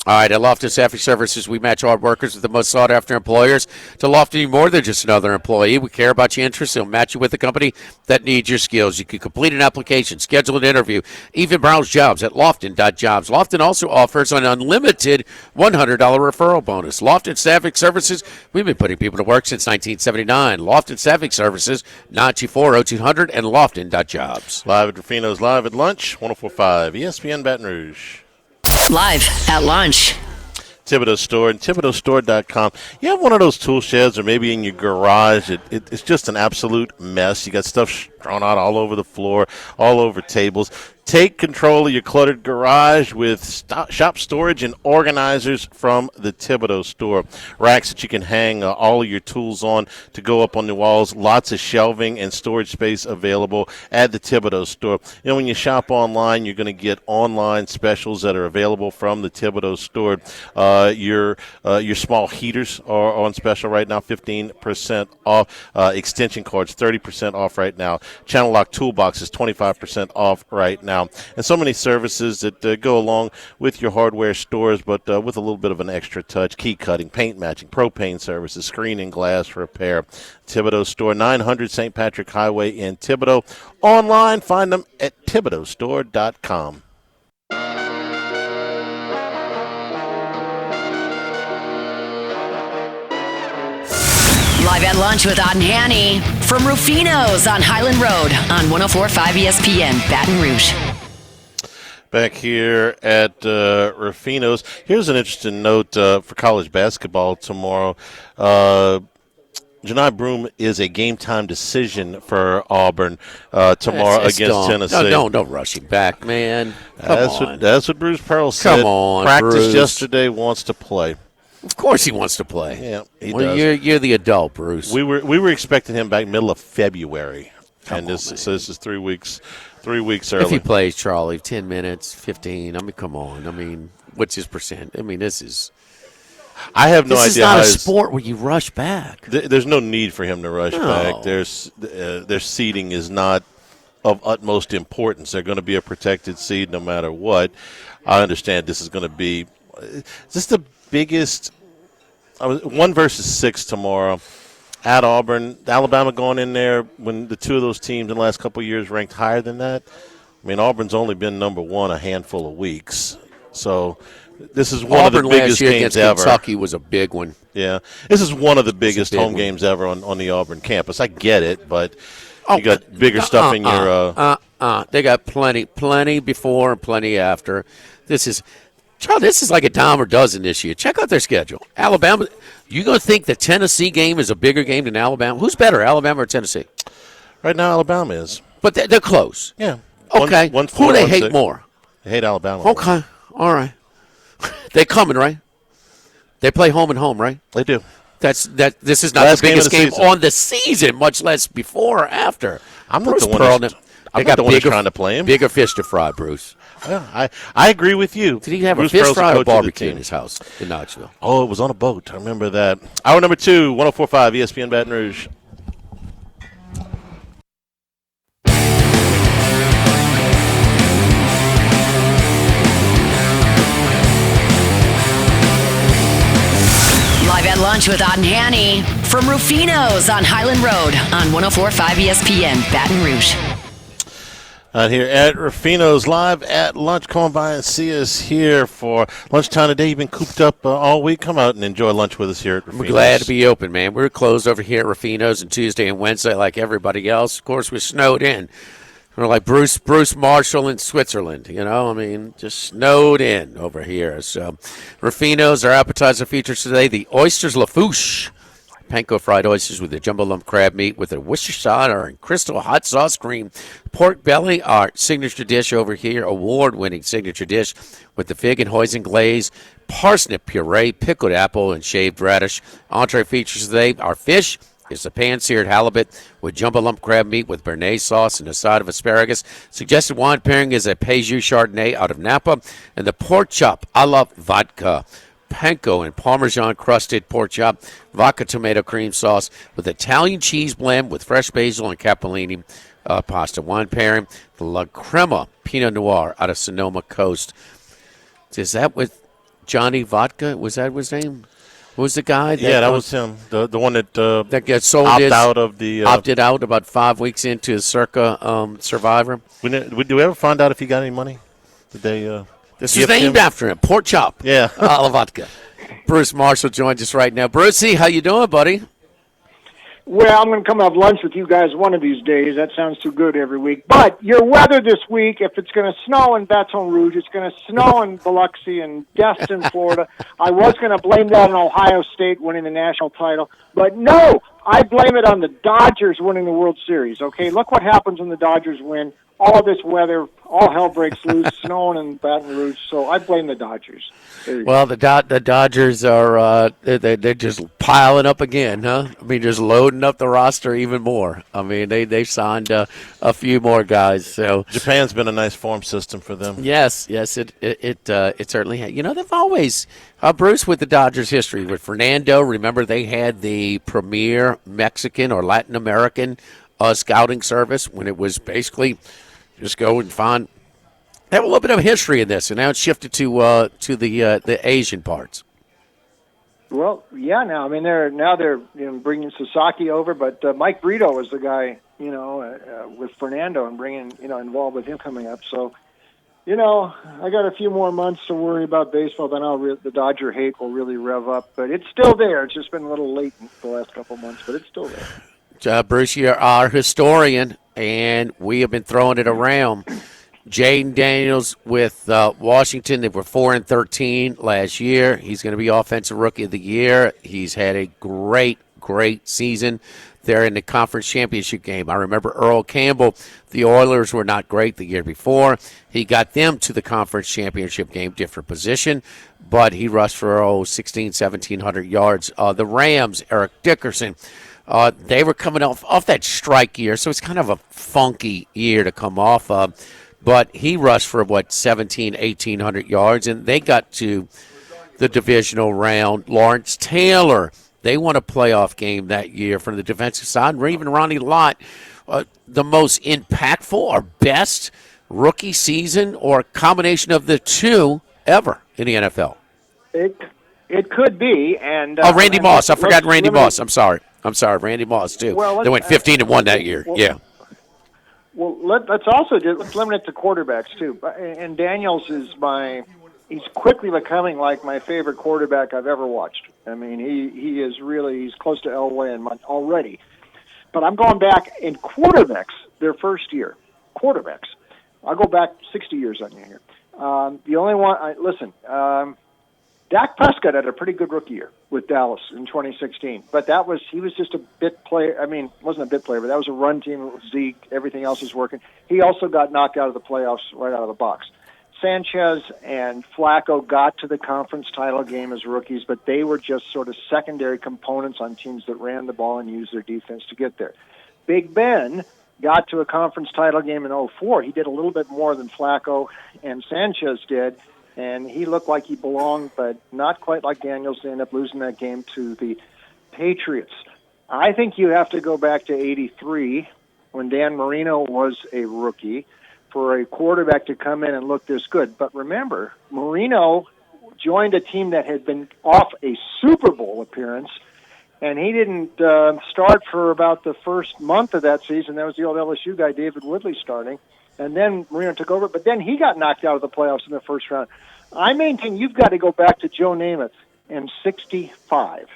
All right, at Lofton Staffing Services, we match hard workers with the most sought-after employers. To Lofton, you're more than just another employee. We care about your interests. We'll match you with a company that needs your skills. You can complete an application, schedule an interview, even browse jobs at lofton.jobs. Lofton also offers an unlimited $100 referral bonus. Lofton Staffing Services, we've been putting people to work since 1979. Lofton Staffing Services, 924-0200 and lofton.jobs.
Live at Rufino's, live at lunch, 104.5 ESPN Baton Rouge.
Live at lunch.
Thibodeau Store and ThibodeauStore.com. You have one of those tool sheds or maybe in your garage. It's just an absolute mess. You got stuff thrown out all over the floor, all over tables. Take control of your cluttered garage with shop storage and organizers from the Thibodeau Store. Racks that you can hang all of your tools on to go up on the walls. Lots of shelving and storage space available at the Thibodeau Store. When you shop online, you're going to get online specials that are available from the Thibodeau Store. Your small heaters are on special right now, 15% off. Extension cords, 30% off right now. Channel lock toolboxes, 25% off right now. And so many services that go along with your hardware stores, but with a little bit of an extra touch. Key cutting, paint matching, propane services, screen and glass repair. Thibodeau Store, 900 St. Patrick Highway in Thibodaux. Online, find them at ThibodeauStore.com.
Live at lunch with Otten Hanny from Rufino's on Highland Road on 104.5 ESPN, Baton Rouge.
Back here at Rufino's. Here's an interesting note for college basketball tomorrow. Janai Broome is a game-time decision for Auburn tomorrow against Tennessee.
Don't rush him back, man.
That's what Bruce Pearl said.
Come on,
Practice
Bruce.
Yesterday, wants to play.
Of course he wants to play.
Yeah, he does.
You're the adult, Bruce.
We were expecting him back middle of February, this is 3 weeks. 3 weeks early.
If he plays, Charlie, 10 minutes, 15. I mean, come on. I mean, what's his percent? I mean, this is.
I have no idea.
This is not a sport where you rush back.
There's no need for him to rush back. Their seeding is not of utmost importance. They're going to be a protected seed no matter what. I understand this is going to be. Is this the biggest? 1 versus 6 tomorrow at Auburn. Alabama going in there when the two of those teams in the last couple of years ranked higher than that. I mean, Auburn's only been number one a handful of weeks. So this is one
Auburn
of the biggest
last year
games
against
ever.
Kentucky was a big one.
Yeah. This is one of the biggest home games ever on the Auburn campus. I get it, but you got bigger stuff in your
They got plenty before and plenty after. Charlie, this is like a dime or dozen this year. Check out their schedule. Alabama, you going to think the Tennessee game is a bigger game than Alabama? Who's better, Alabama or Tennessee?
Right now, Alabama is.
But they're close.
Yeah.
Okay. Who do they hate more?
They hate Alabama.
Okay. All right. They coming, right? They play home and home, right?
They do.
This is not the biggest game on the season, much less before or after.
I'm not the one trying to play him.
Bigger fish to fry, Bruce.
Yeah, I agree with you.
Did he have
Bruce
a fish
Pearl's
fry
the
or
coach of the
barbecue in
team.
his house in Knoxville?
Oh, it was on a boat. I remember that. Hour number 2, 104.5 ESPN Baton Rouge.
Live at lunch Lunch with Ott and Hanny from Rufino's on Highland Road on 104.5 ESPN, Baton Rouge.
Out here at Rufino's, live at lunch. Come on by and see us here for lunchtime today. You've been cooped up all week. Come out and enjoy lunch with us here at Rufino's.
We're glad to be open, man. We're closed over here at Rufino's on Tuesday and Wednesday like everybody else. Of course, we're snowed in. We're like Bruce Marshall in Switzerland, just snowed in over here. So Rufino's, our appetizer features today, the oysters Lafouche. Panko fried oysters with the jumbo lump crab meat with a Worcestershire and crystal hot sauce cream. Pork belly, our signature dish over here, award-winning signature dish with the fig and hoisin glaze, parsnip puree, pickled apple, and shaved radish. Entree features today, our fish is a pan-seared halibut with jumbo lump crab meat with béarnaise sauce and a side of asparagus. Suggested wine pairing is a Peychaud Chardonnay out of Napa, and the pork chop a la vodka. Panko and Parmesan crusted pork chop, vodka tomato cream sauce with Italian cheese blend with fresh basil and capellini pasta. Wine pairing, the La Crema Pinot Noir out of Sonoma Coast. Is that with Johnny Vodka? Was that his name? Who was the guy?
That was him. The one that
got sold opted out about 5 weeks into his Circa Survivor.
Did we ever find out if he got any money? Did they?
This is named after him. Pork chop.
Yeah.
A la vodka. Bruce Marshall joins us right now. Brucey, how you doing, buddy?
Well, I'm going to come have lunch with you guys one of these days. That sounds too good every week. But your weather this week, if it's going to snow in Baton Rouge, it's going to snow in Biloxi and Destin, Florida. I was going to blame that on Ohio State winning the national title. But no, I blame it on the Dodgers winning the World Series, okay? Look what happens when the Dodgers win. All of this weather, all hell breaks loose, snowing in Baton Rouge. So I blame the Dodgers.
Well, the Dodgers are they're just piling up again, huh? Just loading up the roster even more. They've signed a few more guys. So
Japan's been a nice farm system for them.
Yes, it certainly has. They've always Bruce, with the Dodgers history with Fernando. Remember, they had the premier Mexican or Latin American scouting service when it was basically just go and find. They have a little bit of history in this, and now it's shifted to the Asian parts.
Well, yeah. Now, they're bringing Sasaki over, but Mike Brito was the guy, with Fernando and bringing involved with him coming up. So, I got a few more months to worry about baseball. Then the Dodger hate will really rev up, but it's still there. It's just been a little late in the last couple months, but it's still there.
Bruce, you're our historian, and we have been throwing it around. Jaden Daniels with Washington. They were 4-13 last year. He's going to be Offensive Rookie of the Year. He's had a great season there in the conference championship game. I remember Earl Campbell. The Oilers were not great the year before. He got them to the conference championship game, different position, but he rushed for 1,700 yards. The Rams, Eric Dickerson. They were coming off that strike year, so it's kind of a funky year to come off of. But he rushed for, 1,800 yards, and they got to the divisional round. Lawrence Taylor, they won a playoff game that year from the defensive side. And even Ronnie Lott, the most impactful or best rookie season or combination of the two ever in the NFL.
It could be. And
Randy Moss. I forgot Randy Moss. I'm sorry, Randy Moss, too.
Well,
they went 15-1 that year. Yeah.
Well, let's also let's limit it to quarterbacks too. And Daniels he's quickly becoming like my favorite quarterback I've ever watched. He is really, he's close to Elway and already. But I'm going back in quarterbacks, their first year. Quarterbacks. I'll go back 60 years on you here. The only one, Dak Prescott had a pretty good rookie year with Dallas in 2016, but he was just a bit player. Wasn't a bit player, but that was a run team with Zeke. Everything else was working. He also got knocked out of the playoffs right out of the box. Sanchez and Flacco got to the conference title game as rookies, but they were just sort of secondary components on teams that ran the ball and used their defense to get there. Big Ben got to a conference title game in 2004. He did a little bit more than Flacco and Sanchez did, and he looked like he belonged, but not quite like Daniels. They ended up losing that game to the Patriots. I think you have to go back to 83 when Dan Marino was a rookie for a quarterback to come in and look this good. But remember, Marino joined a team that had been off a Super Bowl appearance, and he didn't start for about the first month of that season. That was the old LSU guy, David Woodley, starting. And then Marino took over, but then he got knocked out of the playoffs in the first round. I maintain you've got to go back to Joe Namath in '65.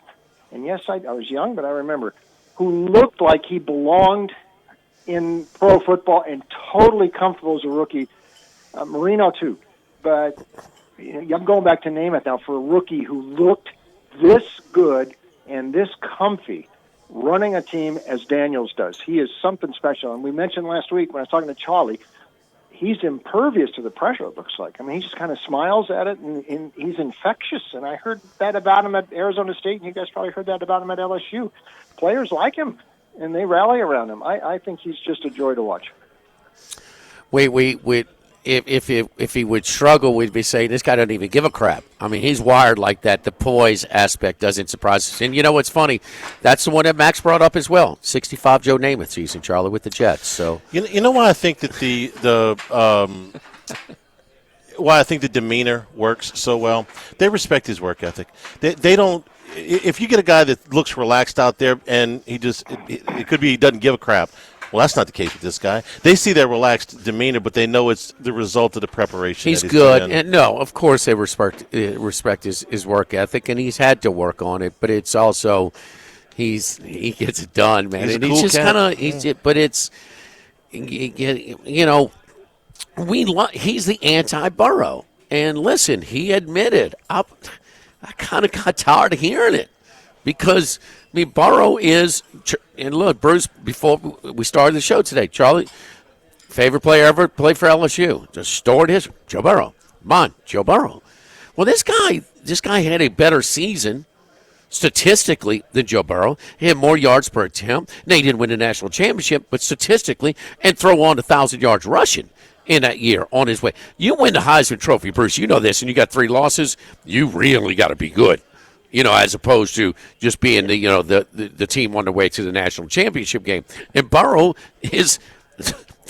And yes, I was young, but I remember, who looked like he belonged in pro football and totally comfortable as a rookie. Marino, too. But I'm going back to Namath now for a rookie who looked this good and this comfy running a team as Daniels does. He is something special. And we mentioned last week when I was talking to Charlie, he's impervious to the pressure, it looks like. I mean, he just kind of smiles at it, and he's infectious. And I heard that about him at Arizona State, and you guys probably heard that about him at LSU. Players like him, and they rally around him. I think he's just a joy to watch.
If he would struggle, we'd be saying this guy doesn't even give a crap. I mean, he's wired like that. The poise aspect doesn't surprise us. And you know what's funny? That's the one that Max brought up as well. 65 Joe Namath season, Charlie, with the Jets. So
you know why I think that why I think the demeanor works so well? They respect his work ethic. They don't. If you get a guy that looks relaxed out there and it could be he doesn't give a crap. Well, that's not the case with this guy. They see that relaxed demeanor, but they know it's the result of the preparation.
He's good, and no, of course they respect his work ethic, and he's had to work on it. But it's also he gets it done, man.
He's just kind
of but it's you know he's the anti-Burrow, and listen, he admitted I kind of got tired of hearing it because. I mean, Burrow is, and look, Bruce, before we started the show today, Charlie, favorite player ever played for LSU. Just stored his Joe Burrow. Come on, Joe Burrow. Well, this guy had a better season statistically than Joe Burrow. He had more yards per attempt. Now, he didn't win the national championship, but statistically, and throw on 1,000 yards rushing in that year on his way. You win the Heisman Trophy, Bruce, you know this, and you got 3 losses, you really got to be good. You know, as opposed to just being the team on the way to the national championship game. And Burrow is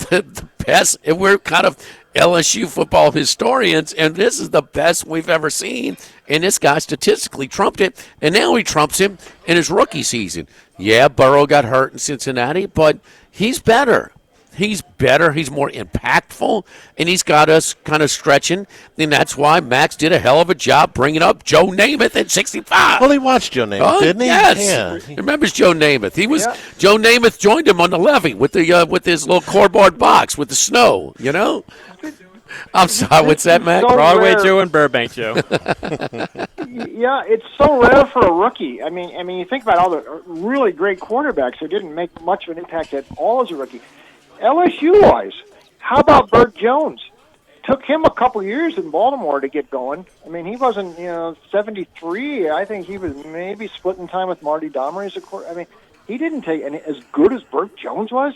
the best. And we're kind of LSU football historians, and this is the best we've ever seen. And this guy statistically trumped it, and now he trumps him in his rookie season. Yeah, Burrow got hurt in Cincinnati, but he's better. He's better. He's more impactful, and he's got us kind of stretching. And that's why Max did a hell of a job bringing up Joe Namath at 65.
Well, he watched Joe Namath, didn't he?
Yes.
Yeah.
He remembers Joe Namath. Joe Namath joined him on the levee with his little cardboard box with the snow. You know. I'm sorry. What's that, Matt?
So
Broadway Joe and Burbank Joe.
Yeah, it's so rare for a rookie. I mean, you think about all the really great quarterbacks who didn't make much of an impact at all as a rookie. LSU-wise, how about Burt Jones? Took him a couple years in Baltimore to get going. I mean, he wasn't, 73. I think he was maybe splitting time with Marty Domery as a quarterback. I mean, he didn't take any as good as Burt Jones was.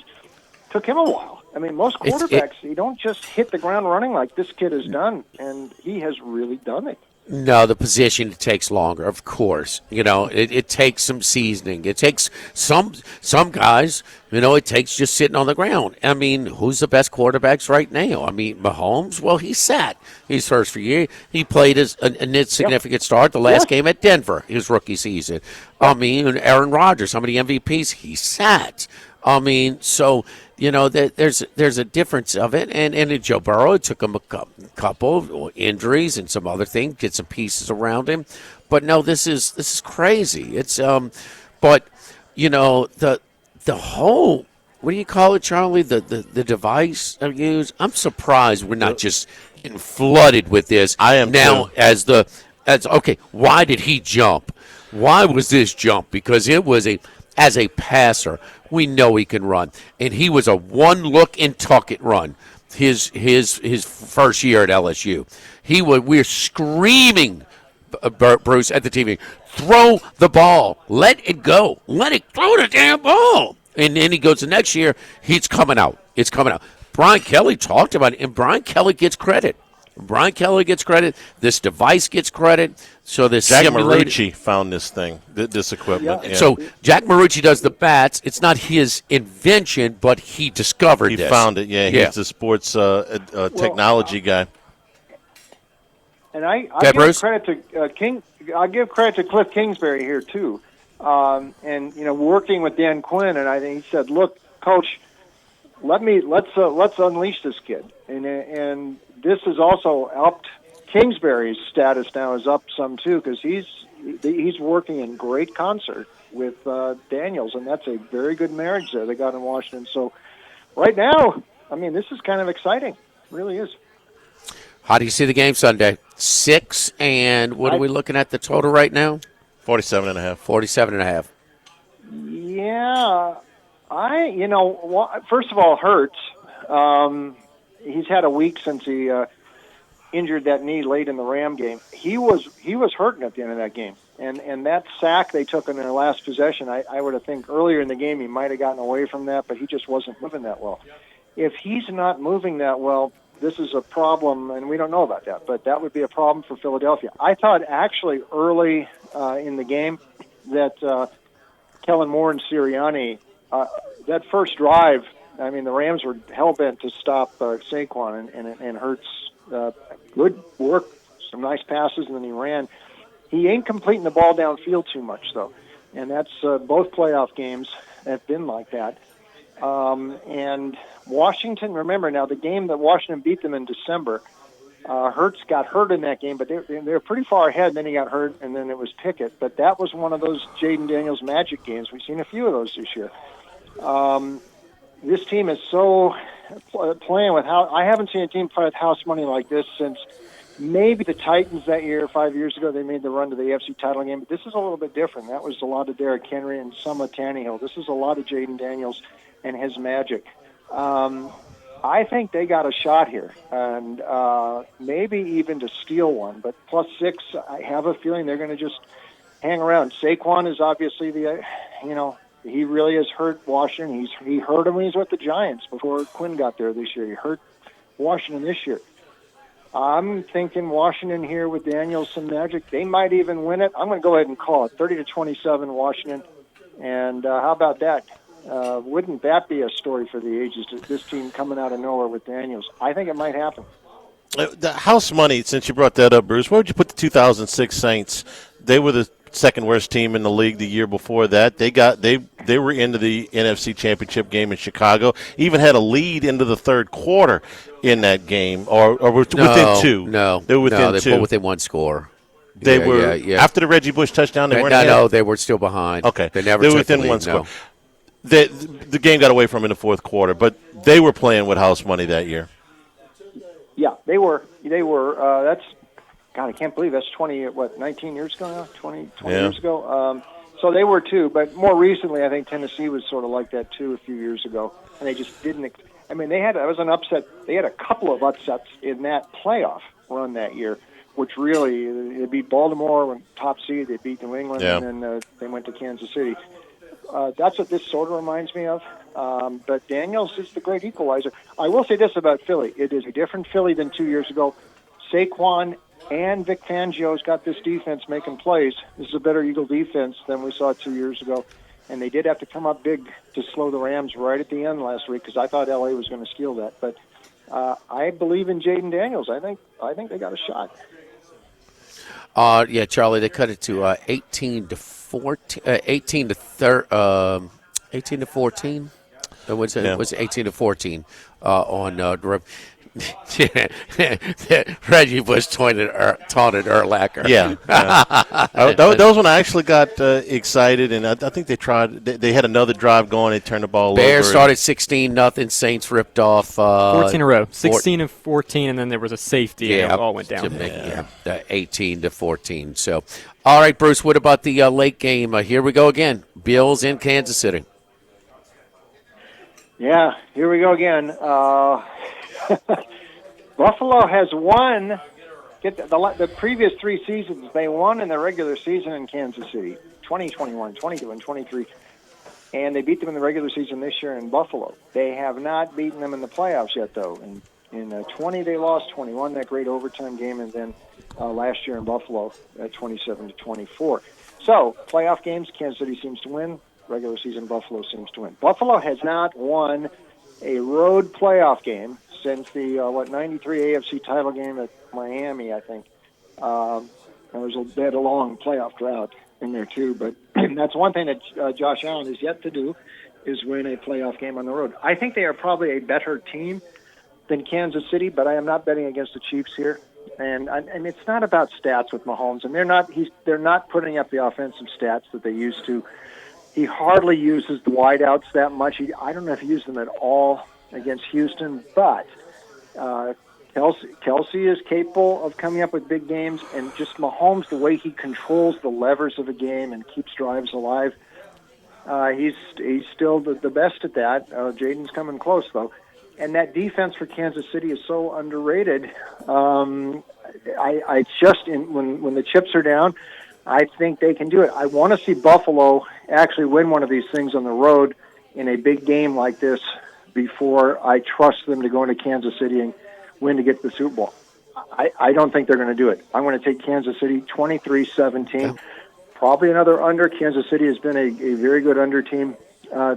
Took him a while. I mean, most quarterbacks, you don't just hit the ground running like this kid has done, and he has really done it.
No, the position takes longer, of course. It takes some seasoning. It takes some guys, it takes just sitting on the ground. I mean, who's the best quarterbacks right now? I mean, Mahomes, well, he sat his first few years. He played as an insignificant start the last game at Denver, his rookie season. I mean, Aaron Rodgers, how many MVPs? He sat. I mean, so, there's a difference of it. And in Joe Burrow, it took him a couple injuries and some other things, get some pieces around him. But no, this is crazy. It's but the whole, what do you call it, Charlie? The device I use. I'm surprised we're not just getting flooded with this.
I am
now
too.
as okay. Why did he jump? Why was this jump? Because it was as a passer, we know he can run, and he was a one-look and tuck it run. His first year at LSU, we're screaming, Bruce, at the TV, throw the ball, let it go, throw the damn ball, and then he goes the next year, it's coming out. Brian Kelly talked about it, and Brian Kelly gets credit. This device gets credit. So this
Jack Marucci found this thing, this equipment.
Yeah. So Jack Marucci does the bats. It's not his invention, but he discovered this.
He found it. Yeah, he's the sports technology guy.
And I give
Bruce?
credit to I give credit to Cliff Kingsbury here too, and working with Dan Quinn, and I think he said, "Look, Coach, let's unleash this kid," and this has also helped. Kingsbury's status now is up some too because he's working in great concert with Daniels, and that's a very good marriage there they got in Washington. So right now, I mean, this is kind of exciting. It really is.
How do you see the game Sunday? 6, and what are we looking at the total right now?
47.5.
47.5.
Yeah, first of all, Hurts. He's had a week since he injured that knee late in the Ram game. He was hurting at the end of that game, and that sack they took in their last possession. I would have think earlier in the game he might have gotten away from that, but he just wasn't moving that well. If he's not moving that well, this is a problem, and we don't know about that, but that would be a problem for Philadelphia. I thought actually early in the game that Kellen Moore and Sirianni, that first drive, I mean, the Rams were hell-bent to stop Saquon, and Hurts, good work, some nice passes, and then he ran. He ain't completing the ball downfield too much, though, and that's both playoff games have been like that. And Washington, remember now, the game that Washington beat them in December, Hurts got hurt in that game, but they were pretty far ahead, and then he got hurt, and then it was Pickett. But that was one of those Jaden Daniels magic games. We've seen a few of those this year. This team is so playing with I haven't seen a team play with house money like this since maybe the Titans that year, 5 years ago. They made the run to the AFC title game, but this is a little bit different. That was a lot of Derrick Henry and some of Tannehill. This is a lot of Jaden Daniels and his magic. I think they got a shot here, and maybe even to steal one. But +6, I have a feeling they're going to just hang around. Saquon is obviously he really has hurt Washington. He hurt him when he was with the Giants before Quinn got there this year. He hurt Washington this year. I'm thinking Washington here with Daniels some magic. They might even win it. I'm going to go ahead and call it 30-27 Washington. And how about that? Wouldn't that be a story for the ages, this team coming out of nowhere with Daniels? I think it might happen.
The house money, since you brought that up, Bruce, where would you put the 2006 Saints? They were the second worst team in the league the year before that. They were into the NFC Championship game in Chicago. Even had a lead into the third quarter in that game, or within two.
No,
they were within
they
two.
put within one score.
They were after the Reggie Bush touchdown. They weren't.
No, they were still behind.
Okay,
they were
within
the lead,
one score. The game got away from them in the fourth quarter, but they were playing with house money that year.
Yeah, they were. That's God. I can't believe that's 19 years ago now. 20 years ago. So they were too, but more recently, I think Tennessee was sort of like that too a few years ago, and they just didn't. I mean, that was an upset. They had a couple of upsets in that playoff run that year, which really they beat Baltimore when top seed. They beat New England, and then they went to Kansas City. That's what this sort of reminds me of. But Daniels is the great equalizer. I will say this about Philly. It is a different Philly than 2 years ago. Saquon and Vic Fangio's got this defense making plays. This is a better Eagle defense than we saw 2 years ago. And they did have to come up big to slow the Rams right at the end last week because I thought L.A. was going to steal that. But I believe in Jaden Daniels. I think they got a shot.
Yeah, Charlie, they cut it to 18-14. 18-14. Was it 18-14 on the Reggie Bush taunted Urlacher.
Those one I actually got excited, and I think they tried. They had another drive going. They turned the ball over.
Bears started 16-0. Saints ripped off
14 in a row, 16-14, and then there was a safety. And it all went down.
18-14. So, all right, Bruce. What about the late game? Here we go again. Bills in Kansas City.
Yeah, here we go again. Buffalo has won. The previous 3 seasons, they won in the regular season in Kansas City, 2021, 22, and 23. And they beat them in the regular season this year in Buffalo. They have not beaten them in the playoffs yet, though. In 20, they lost 21, that great overtime game, and then last year in Buffalo at 27-24. So, playoff games, Kansas City seems to win. Regular season, Buffalo seems to win. Buffalo has not won a road playoff game since the 93 AFC title game at Miami, I think. They had a long playoff drought in there too, but that's one thing that Josh Allen has yet to do is win a playoff game on the road. I think they are probably a better team than Kansas City, but I am not betting against the Chiefs here. And it's not about stats with Mahomes, and they're not putting up the offensive stats that they used to. He hardly uses the wideouts that much. I don't know if he used them at all against Houston, but Kelsey is capable of coming up with big games, and just Mahomes, the way he controls the levers of a game and keeps drives alive, he's still the best at that. Jaden's coming close, though. And that defense for Kansas City is so underrated. When the chips are down, I think they can do it. I want to see Buffalo actually win one of these things on the road in a big game like this before I trust them to go into Kansas City and win to get to the Super Bowl. I don't think they're going to do it. I'm going to take Kansas City 23-17. Probably another under. Kansas City has been a very good under team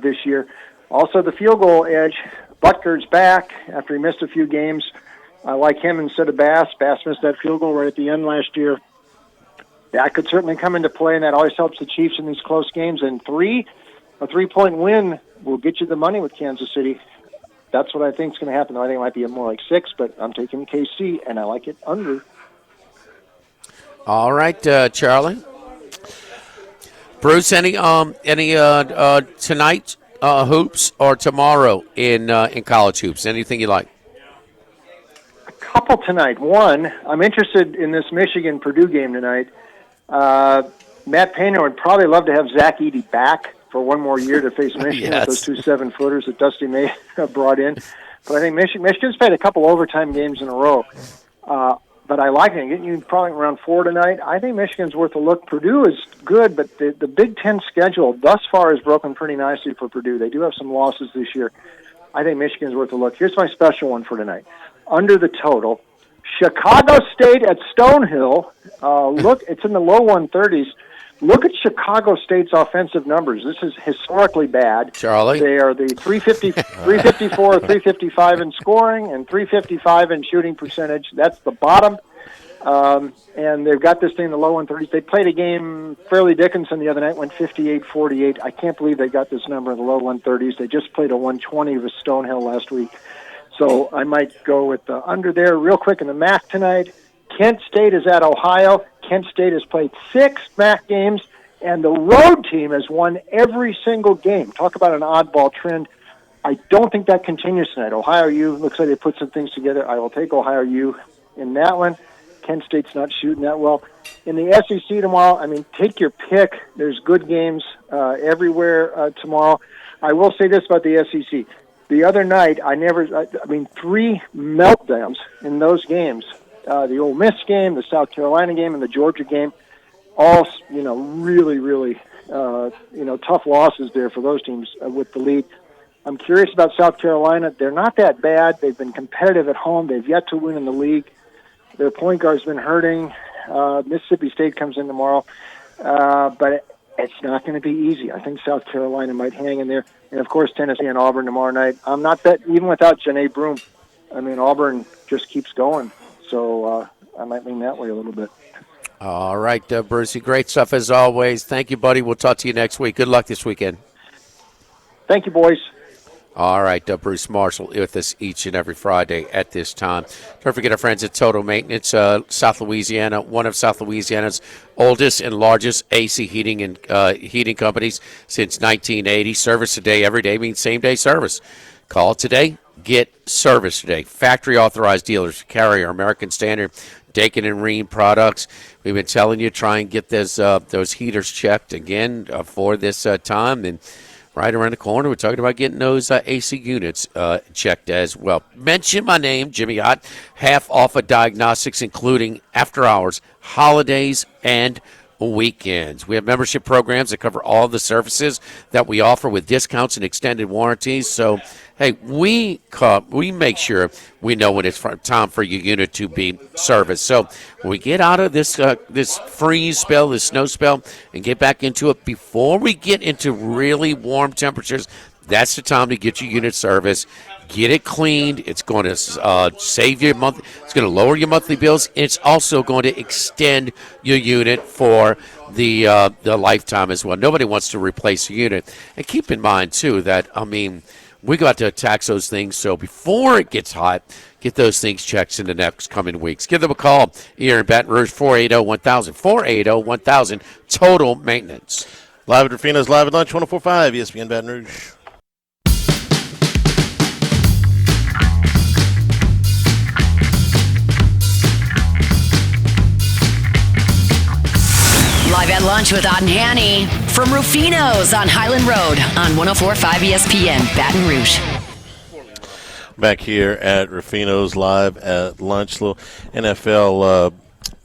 this year. Also, the field goal edge. Butker's back after he missed a few games. I like him instead of Bass. Bass missed that field goal right at the end last year. That could certainly come into play, and that always helps the Chiefs in these close games. And a 3-point win will get you the money with Kansas City. That's what I think is going to happen. I think it might be more like 6, but I'm taking KC, and I like it under.
All right, Charlie. Bruce, any tonight hoops or tomorrow in college hoops? Anything you like?
A couple tonight. One, I'm interested in this Michigan-Purdue game tonight. Matt Painter would probably love to have Zach Edey back for one more year to face Michigan with those 2 7-footers that Dusty May brought in. But I think Michigan's played a couple overtime games in a row. But I like it. Getting you probably around 4 tonight. I think Michigan's worth a look. Purdue is good, but the Big Ten schedule thus far has broken pretty nicely for Purdue. They do have some losses this year. I think Michigan's worth a look. Here's my special one for tonight. Under the total, Chicago State at Stonehill. Look, it's in the low 130s. Look at Chicago State's offensive numbers. This is historically bad.
Charlie?
They are the 354, 355 in scoring, and 355 in shooting percentage. That's the bottom. And they've got this thing in the low 130s. They played a game, Fairleigh Dickinson, the other night, went 58-48. I can't believe they got this number in the low 130s. They just played a 120 with Stonehill last week. So I might go with the under there. Real quick in the MAC tonight, Kent State is at Ohio. Kent State has played 6 MAC games, and the road team has won every single game. Talk about an oddball trend. I don't think that continues tonight. Ohio U looks like they put some things together. I will take Ohio U in that one. Kent State's not shooting that well. In the SEC tomorrow, take your pick. There's good games everywhere tomorrow. I will say this about the SEC. The other night, 3 meltdowns in those games. The Ole Miss game, the South Carolina game, and the Georgia game, all, really, really, tough losses there for those teams with the lead. I'm curious about South Carolina. They're not that bad. They've been competitive at home. They've yet to win in the league. Their point guard's been hurting. Mississippi State comes in tomorrow. But it's not going to be easy. I think South Carolina might hang in there. And, of course, Tennessee and Auburn tomorrow night. I'm not that, even without Janae Broom. Auburn just keeps going. So I might lean that way a little bit.
All right, Brucey, great stuff as always. Thank you, buddy. We'll talk to you next week. Good luck this weekend.
Thank you, boys.
All right, Bruce Marshall with us each and every Friday at this time. Don't forget our friends at Total Maintenance, South Louisiana, one of South Louisiana's oldest and largest AC heating and heating companies since 1980. Service today, every day means same-day service. Call today. Get service today. Factory authorized dealers, Carrier, American Standard, Dakin and Reen products. We've been telling you, try and get those heaters checked again for this time. And right around the corner, we're talking about getting those AC units checked as well. Mention my name, Jimmy Ott. Half off of diagnostics, including after hours, holidays, and weekends. We have membership programs that cover all the services that we offer with discounts and extended warranties. So, hey, we make sure we know when it's time for your unit to be serviced. So when we get out of this freeze spell, this snow spell, and get back into it before we get into really warm temperatures, that's the time to get your unit serviced. get it cleaned. It's going to save your month. It's going to lower your monthly bills. It's also going to extend your unit for the lifetime as well. Nobody wants to replace a unit. And keep in mind, too, that, we got to tax those things, so before it gets hot, get those things checked in the next coming weeks. Give them a call here in Baton Rouge, 480-1000. 480-1000, total maintenance.
Live at Rufino's, live at lunch, 104.5 ESPN Baton Rouge.
Live at lunch with Odd and Hanny from Rufino's on Highland Road on 104.5 ESPN Baton Rouge.
Back here at Rufino's, live at lunch. Little NFL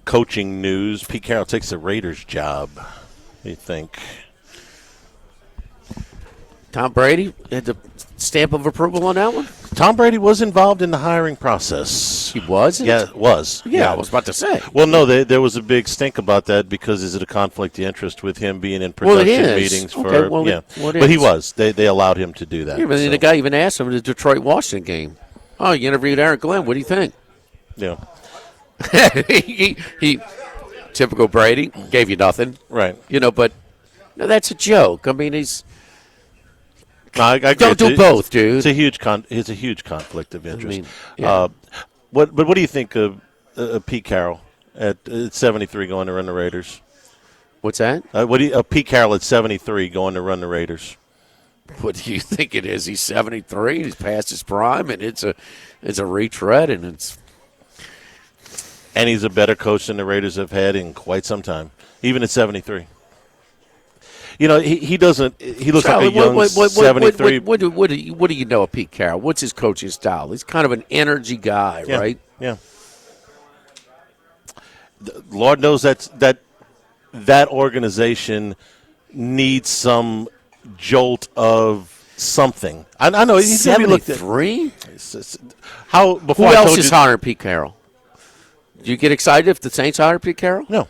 coaching news. Pete Carroll takes the Raiders job. What do you think?
Tom Brady had the stamp of approval on that one?
Tom Brady was involved in the hiring process.
He was?
Yeah, was.
Yeah, I was about to say.
Well, no, there was a big stink about that because is it a conflict of interest with him being in production meetings for?
Okay, well,
yeah,
but
he was. They allowed him to do that.
Yeah, but the guy even asked him in the Detroit-Washington game. Oh, you interviewed Aaron Glenn. What do you think?
Yeah.
he typical Brady, gave you nothing.
Right.
But that's a joke. I mean, he's.
No, I agree.
Don't do both, dude.
It's a huge conflict of interest.
Yeah.
What do you think of Pete Carroll at 73 going to run the Raiders?
What's that?
Pete Carroll at 73 going to run the Raiders?
What do you think it is? He's 73. He's past his prime, and it's a retread, and
he's a better coach than the Raiders have had in quite some time, even at 73. He doesn't. He looks
Charlie,
like a young 73.
What do you know of Pete Carroll? What's his coaching style? He's kind of an energy guy, right?
Yeah. Lord knows that organization needs some jolt of something. I know he's
73.
How before
Who else is hiring Pete Carroll? Do you get excited if the Saints hire Pete Carroll?
No.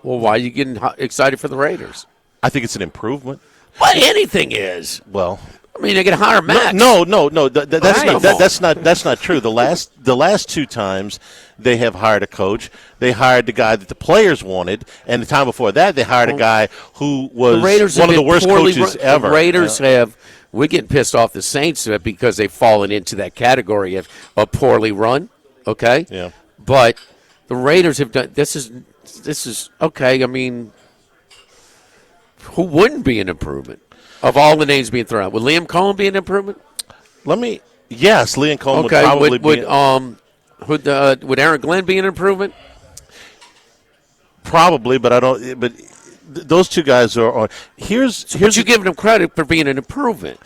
Well, why are you getting excited for the Raiders?
I think it's an improvement.
But anything is.
Well,
I mean, they can hire Max.
No. That's not true. The last two times they have hired a coach, they hired the guy that the players wanted, and the time before that they hired a guy who was one of the worst coaches ever.
The Raiders have. We're getting pissed off the Saints because they've fallen into that category of poorly run. Okay.
Yeah.
But the Raiders have done. This is okay. I mean. Who wouldn't be an improvement of all the names being thrown out? Would Liam Cohen be an improvement?
Yes, Liam Cohen would probably be.
Would Aaron Glenn be an improvement?
Probably, but I don't. But those two guys are. Here's
you giving them credit for being an improvement.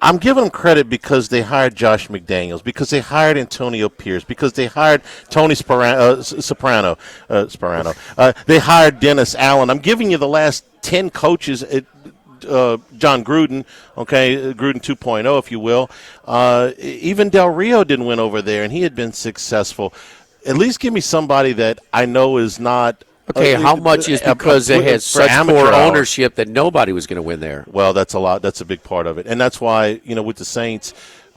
I'm giving them credit because they hired Josh McDaniels, because they hired Antonio Pierce, because they hired Tony Soprano. They hired Dennis Allen. I'm giving you the last 10 coaches, John Gruden, Gruden 2.0, if you will. Even Del Rio didn't win over there, and he had been successful. At least give me somebody that I know is not.
Okay, how much is because they had such poor ownership that nobody was going to win there?
Well, that's a lot. That's a big part of it, and that's why with the Saints,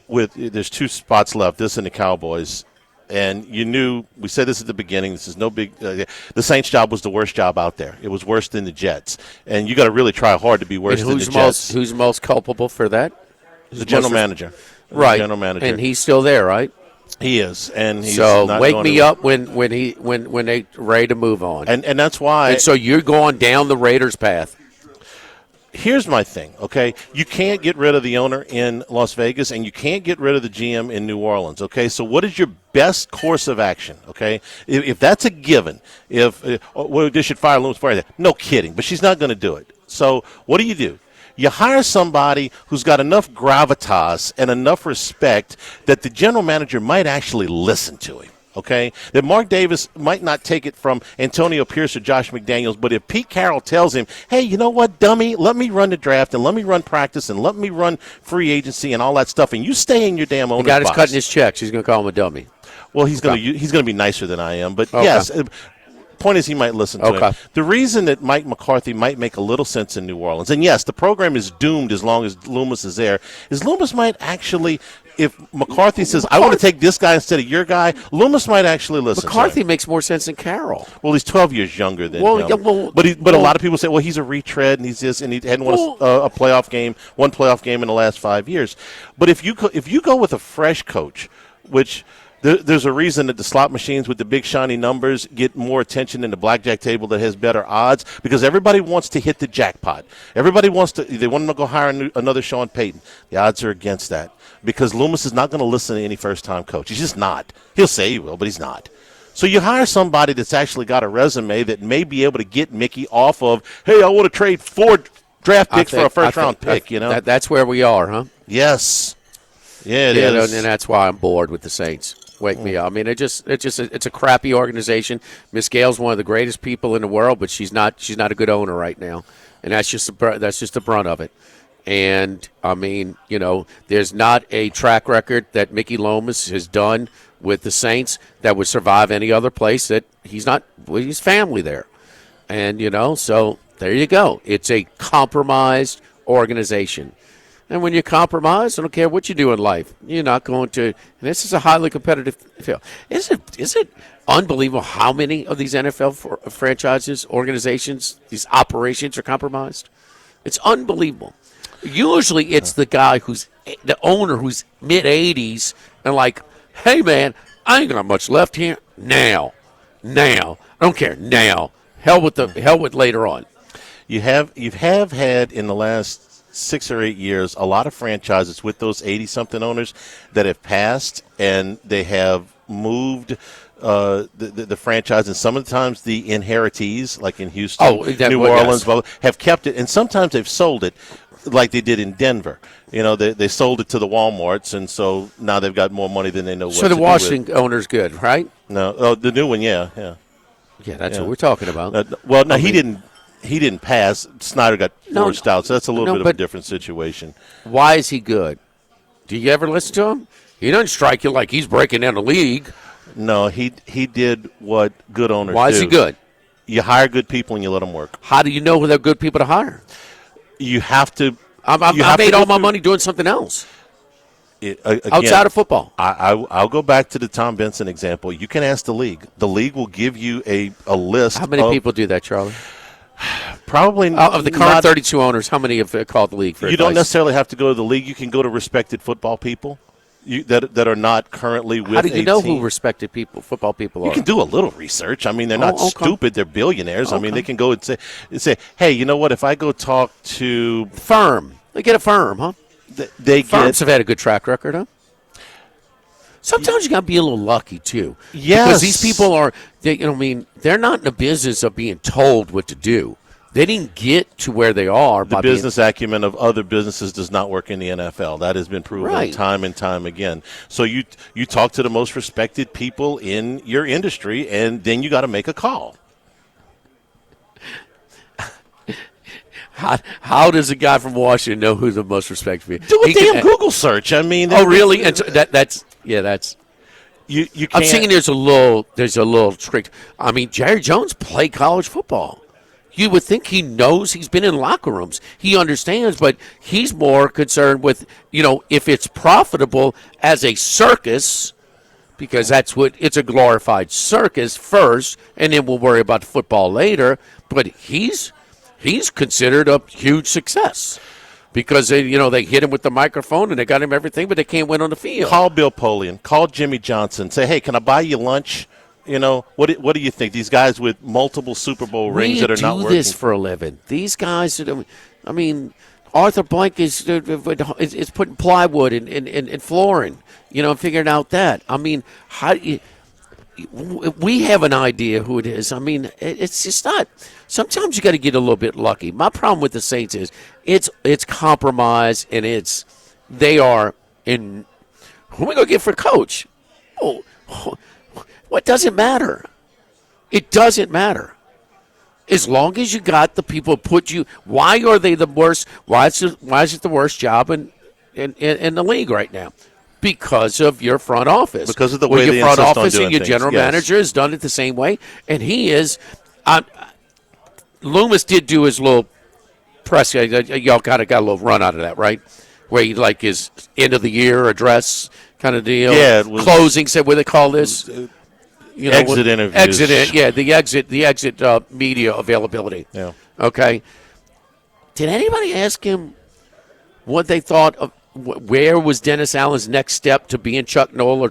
there's two spots left. This and the Cowboys, and we said this at the beginning. This is no big. The Saints' job was the worst job out there. It was worse than the Jets, and you got to really try hard to be worse than the Jets.
Who's most culpable for that?
The general manager,
right?
General manager,
and he's still there, right?
He is, and he's
so
not
wake me up when they ready to move on,
and that's why.
And so you're going down the Raiders' path.
Here's my thing, okay? You can't get rid of the owner in Las Vegas, and you can't get rid of the GM in New Orleans, okay? So what is your best course of action, okay? If that's a given, they should fire Loomis for that. No kidding, but she's not going to do it. So what do? You hire somebody who's got enough gravitas and enough respect that the general manager might actually listen to him, okay? That Mark Davis might not take it from Antonio Pierce or Josh McDaniels, but if Pete Carroll tells him, hey, you know what, dummy, let me run the draft and let me run practice and let me run free agency and all that stuff, and you stay in your damn owner's box.
The guy that's cutting his checks, he's going to call him a dummy.
Well, he's going to be nicer than I am, but yes, point is he might listen to him. The reason that Mike McCarthy might make a little sense in New Orleans, and yes, the program is doomed as long as Loomis is there, is Loomis might actually – if McCarthy says, I want to take this guy instead of your guy, Loomis might actually listen.
McCarthy makes more sense than Carroll.
Well, he's 12 years younger than him. Yeah, but a lot of people say, well, he's a retread, and he's this, and he hadn't won one playoff game in the last 5 years. But if you go with a fresh coach, which there's a reason that the slot machines with the big shiny numbers get more attention than the blackjack table that has better odds, because everybody wants to hit the jackpot. Everybody wants to go hire another Sean Payton. The odds are against that, because Loomis is not going to listen to any first-time coach. He's just not. He'll say he will, but he's not. So you hire somebody that's actually got a resume that may be able to get Mickey off of, hey, I want to trade 4 draft picks for a first-round pick.
That's where we are, huh?
Yes. Yeah, it is.
And that's why I'm bored with the Saints. Wake me up. I mean, it's a crappy organization. Miss Gale's one of the greatest people in the world, but she's not a good owner right now, and that's just the brunt of it. And I mean, there's not a track record that Mickey Loomis has done with the Saints that would survive any other place. That he's family there, and so there you go. It's a compromised organization. And when you compromise, I don't care what you do in life, you're not going to. And this is a highly competitive field. Is it unbelievable how many of these NFL franchises, organizations, these operations are compromised? It's unbelievable. Usually, it's the guy the owner who's mid-80s and like, hey man, I ain't got much left here. Now, I don't care. Now, hell with later on.
You have had in the last 6 or 8 years a lot of franchises with those 80-something owners that have passed, and they have moved the franchise, and sometimes the inheritees, like in Houston, New Orleans, have kept it, and sometimes they've sold it, like they did in Denver. They sold it to the Walmarts, and so now they've got more money than they know what to do with.
So the Washington owner's good, right?
No, the new one, yeah.
Yeah, that's what we're talking about.
He didn't pass. Snyder got forced out, so that's a little bit of a different situation.
Why is he good? Do you ever listen to him? He doesn't strike you like he's breaking down the league.
No, he did what good owners do.
Why is he good?
You hire good people and you let them work.
How do you know who they're good people to hire?
You have to.
I made all my money doing something else.
Again,
outside of football.
I'll go back to the Tom Benson example. You can ask the league. The league will give you a list.
How many people do that, Charlie?
Probably
of the current 32 owners, how many have called the league for advice?
Don't necessarily have to go to the league. You can go to respected football people that are not currently with.
How do you know who respected football people are?
You can do a little research. I mean, they're not stupid. They're billionaires. Okay. I mean, they can go and say, hey, you know what? If I go talk to
firm, they get a firm, huh? Firms have had a good track record, huh? Sometimes you got to be a little lucky, too.
Yes.
Because these people they're not in the business of being told what to do. They didn't get to where they are.
The business acumen of other businesses does not work in the NFL. That has been proven time and time again. So you talk to the most respected people in your industry, and then you got to make a call.
How does a guy from Washington know who the most respected people?
Do a damn Google search. I mean,
really? And that's.
You can't.
I'm saying there's a little trick. I mean, Jerry Jones played college football. You would think he knows. He's been in locker rooms. He understands, but he's more concerned with if it's profitable as a circus, because it's a glorified circus first, and then we'll worry about the football later. But he's considered a huge success because they hit him with the microphone and they got him everything, but they can't win on the field.
Call Bill Polian. Call Jimmy Johnson. Say, hey, can I buy you lunch? What do you think? These guys with multiple Super Bowl rings that are not working.
We do this for a living. These guys, I mean, Arthur Blank is putting plywood and flooring, figuring out that. I mean, we have an idea who it is. I mean, it's just not. Sometimes you got to get a little bit lucky. My problem with the Saints is it's compromise, and they are in. Who are we going to get for coach? What doesn't matter? It doesn't matter. As long as you got the people put you. Why are they the worst? Why is it the worst job in the league right now? because of your front office.
Because of the way
your front office and your
things.
general manager has done it the same way. And he is Loomis did do his little press. Y'all kind of got a little run out of that, right? Where he like his end of the year address kind of deal.
Yeah, it was,
closing. Said what do they call this?
Exit interviews.
The exit media availability.
Yeah.
Okay. Did anybody ask him what they thought of where was Dennis Allen's next step to being Chuck Noll or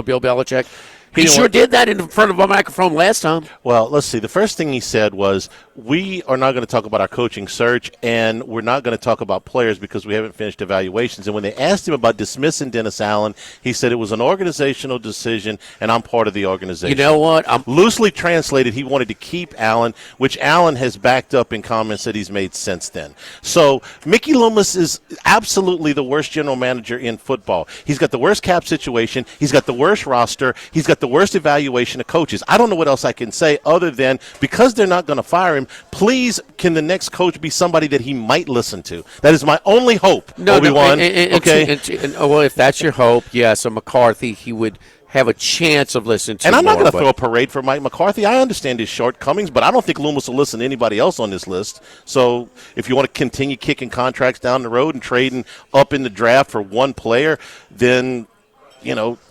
Bill Belichick? He sure did that in front of a microphone last time.
Well, let's see. The first thing he said was, we are not going to talk about our coaching search, and we're not going to talk about players because we haven't finished evaluations. And when they asked him about dismissing Dennis Allen, he said it was an organizational decision, and I'm part of the organization.
You know what?
Loosely translated, he wanted to keep Allen, which Allen has backed up in comments that he's made since then. So Mickey Loomis is absolutely the worst general manager in football. He's got the worst cap situation. He's got the worst roster. He's got the worst evaluation of coaches. I don't know what else I can say other than because they're not going to fire him, please can the next coach be somebody that he might listen to? That is my only hope, Obi-Wan.
Well, if that's your hope, yes, a McCarthy, he would have a chance of listening to.
And I'm not going to throw a parade for Mike McCarthy. I understand his shortcomings, but I don't think Loomis will listen to anybody else on this list. So if you want to continue kicking contracts down the road and trading up in the draft for one player, then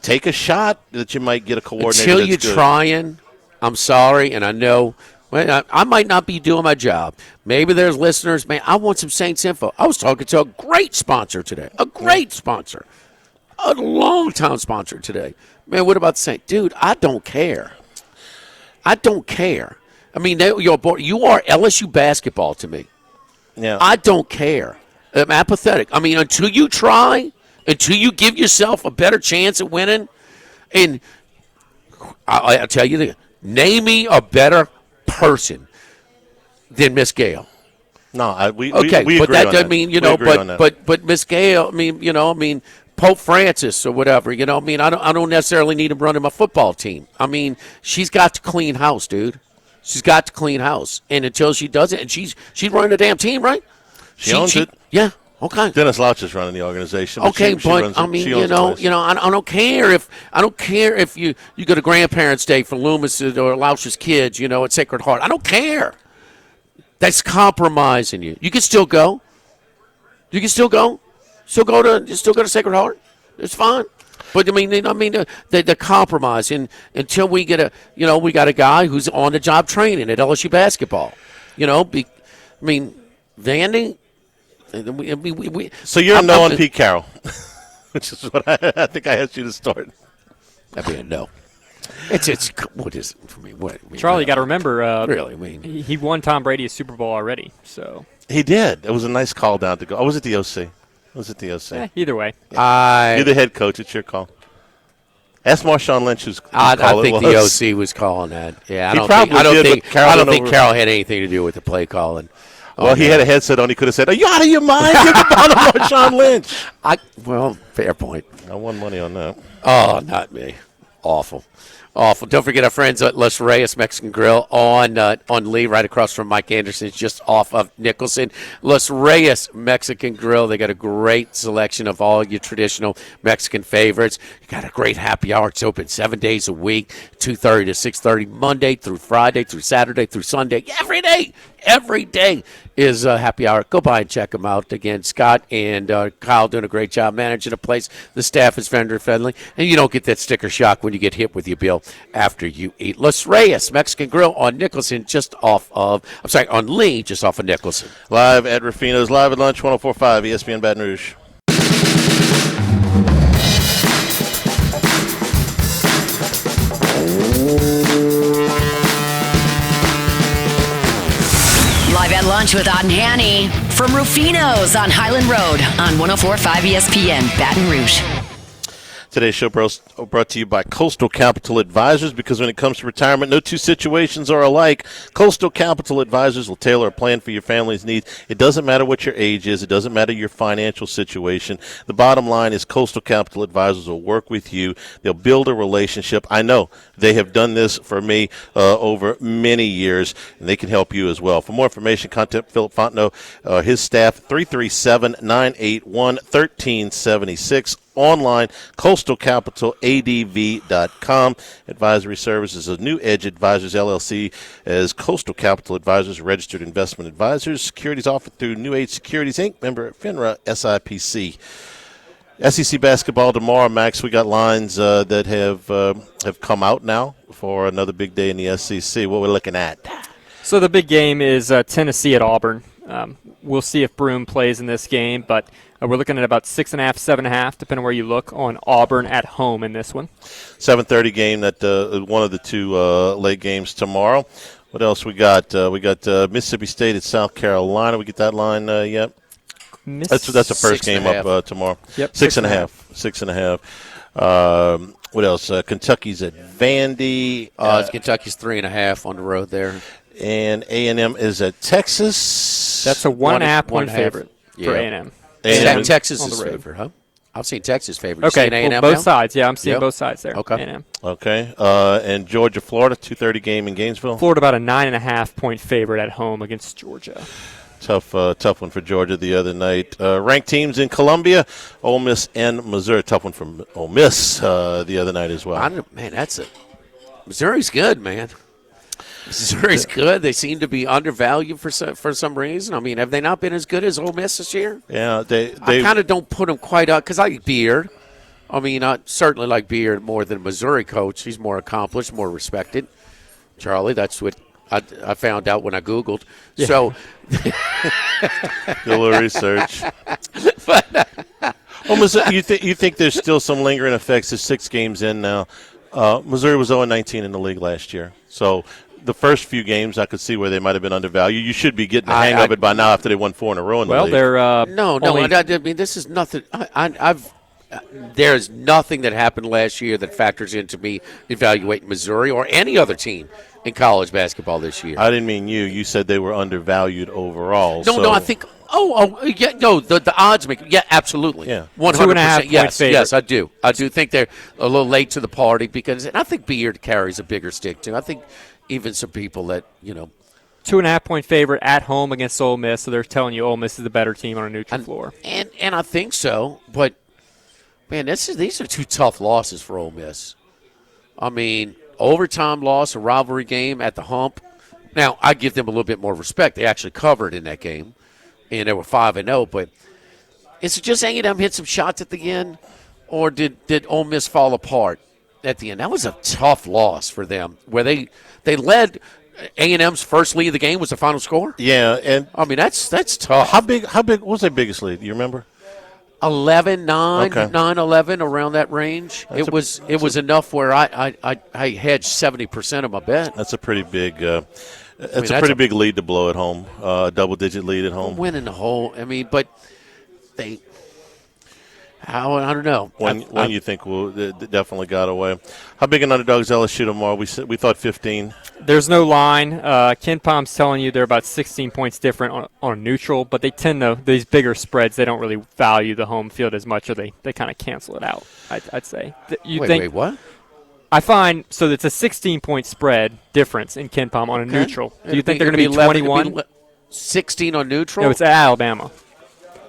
take a shot that you might get a coordinator.
Until you're trying, I'm sorry, and I know I might not be doing my job. Maybe there's listeners, man, I want some Saints info. I was talking to a great sponsor today, a long-time sponsor today. Man, what about the Saints? Dude, I don't care. I mean, you are LSU basketball to me.
Yeah.
I don't care. I'm apathetic. I mean, until you try, until you give yourself a better chance at winning, and I'll tell you this, name me a better person than Miss Gale.
No, we
but
agree
that
on
doesn't
that.
mean but Miss Gale. I mean Pope Francis or whatever. I don't necessarily need him running my football team. I mean, she's got to clean house, dude. She's got to clean house, and until she does it, and she's running the damn team, right?
She owns it.
Yeah. Okay.
Dennis Lauch is running the organization.
Okay, but I mean, I don't care if you go to Grandparents' Day for Loomis or Lauch's kids, at Sacred Heart. I don't care. That's compromising you. You can still go. Still go to Sacred Heart. It's fine. But I mean, the compromise, and until we get we got a guy who's on the job training at LSU basketball. Vandy.
So you're a no on Pete Carroll, which is what I think I asked you to start.
That'd be a no. It's what is it for me?
Charlie, you got to remember.
Really,
he won Tom Brady a Super Bowl already. So
he did. It was a nice call down to go. I was at the OC.
Either way,
you're the head coach. It's your call. Ask Marshawn Lynch who's
I think the OC was calling that. Yeah, I don't think Carroll had anything to do with the play calling.
Well, he had a headset on. He could have said, "Are you out of your mind? You're the bottom of Marshawn Lynch."
Fair point.
I won money on that.
Oh, not me. Awful. Don't forget our friends at Los Reyes Mexican Grill on Lee, right across from Mike Anderson's, just off of Nicholson. Los Reyes Mexican Grill. They got a great selection of all your traditional Mexican favorites. You got a great happy hour. It's open 7 days a week, 2:30 to 6:30, Monday through Friday through Saturday through Sunday. Every day is a happy hour. Go by and check them out. Again, Scott and Kyle doing a great job managing the place. The staff is vendor-friendly, and you don't get that sticker shock when you get hit with your bill after you eat. Los Reyes Mexican Grill on Nicholson, on Lee, just off of Nicholson.
Live at Rufino's, live at lunch, 104.5 ESPN Baton Rouge.
Live at lunch with Odd and Hanny from Rufino's on Highland Road on 104.5 ESPN Baton Rouge.
Today's show brought to you by Coastal Capital Advisors, because when it comes to retirement, no two situations are alike. Coastal Capital Advisors will tailor a plan for your family's needs. It doesn't matter what your age is. It doesn't matter your financial situation. The bottom line is Coastal Capital Advisors will work with you. They'll build a relationship. I know they have done this for me over many years, and they can help you as well. For more information, contact Philip Fontenot, his staff, 337-981-1376. online, coastalcapital.adv.com. Advisory Services, a New Edge Advisors, LLC, as Coastal Capital Advisors, registered investment advisors. Securities offered through New Age Securities, Inc., member FINRA, SIPC. SEC basketball tomorrow, Max. We got lines that have come out now for another big day in the SEC. What we're looking at?
So the big game is Tennessee at Auburn. We'll see if Broome plays in this game, but we're looking at about 6.5, 7.5, depending on where you look, on Auburn at home in this one.
7:30 game, that one of the two late games tomorrow. What else we got? We got Mississippi State at South Carolina. We get that line yet? That's the first game up tomorrow.
Yep,
6.5. 6.5. What else? Kentucky's at Vandy.
Kentucky's 3.5 on the road there.
And A&M is at Texas.
That's a 1.5 point favorite for A&M.
Texas is favorite, huh? I've seen Texas favorite.
Okay,
A&M
both
now?
sides. Yeah, I'm seeing both sides there.
Okay.
A&M.
Okay. And Georgia, Florida, 2:30 game in Gainesville.
Florida about a 9.5 point favorite at home against Georgia.
Tough one for Georgia the other night. Ranked teams in Columbia, Ole Miss and Missouri. Tough one from Ole Miss the other night as well.
Missouri's good, man. Missouri's good. They seem to be undervalued for some reason. I mean, have they not been as good as Ole Miss this year?
Yeah,
I kind of don't put them quite up because I like Beard. I mean, I certainly like Beard more than Missouri coach. He's more accomplished, more respected. Charlie, that's what I found out when I Googled. Yeah. So,
do a little research. Missouri, you think there's still some lingering effects? There's 6 games in now. Missouri was 0-19 in the league last year. So the first few games, I could see where they might have been undervalued. You should be getting the hang of it by now after they won 4 in a row in the league.
Well, they're
no. I mean, this is nothing. There's nothing that happened last year that factors into me evaluating Missouri or any other team in college basketball this year.
I didn't mean you. You said they were undervalued overall.
No, I think. Yeah, no. The odds make. Yeah, absolutely.
Yeah,
100%. Yes, I do. I do think they're a little late to the party because, and I think Beard carries a bigger stick too. I think even some people that
2.5 point favorite at home against Ole Miss, so they're telling you Ole Miss is the better team on a neutral floor.
And I think so, but man, these are 2 tough losses for Ole Miss. I mean, overtime loss, a rivalry game at the Hump. Now, I give them a little bit more respect. They actually covered in that game, and they were 5-0. But is it just A&M hit some shots at the end, or did Ole Miss fall apart at the end? That was a tough loss for them, where they led. A&M's first lead of the game was the final score.
Yeah, and
I mean that's tough.
How big what was their biggest lead? Do you remember?
11-9, 9-11, around that range. It was enough where I hedged 70% of my bet.
That's a pretty big. That's a pretty big lead to blow at home. Double-digit lead at home.
Winning the whole. I mean, but they. I don't know.
One you think definitely got away. How big an underdog is LSU tomorrow? We thought 15.
There's no line. Ken Palm's telling you they're about 16 points different on neutral, but they tend to, these bigger spreads, they don't really value the home field as much, or they kind of cancel it out, I'd say.
Wait, what?
I find, so it's a 16-point spread difference in Ken Palm on a neutral. Do you think they're going to be 21?
16 on neutral?
No, it's at Alabama.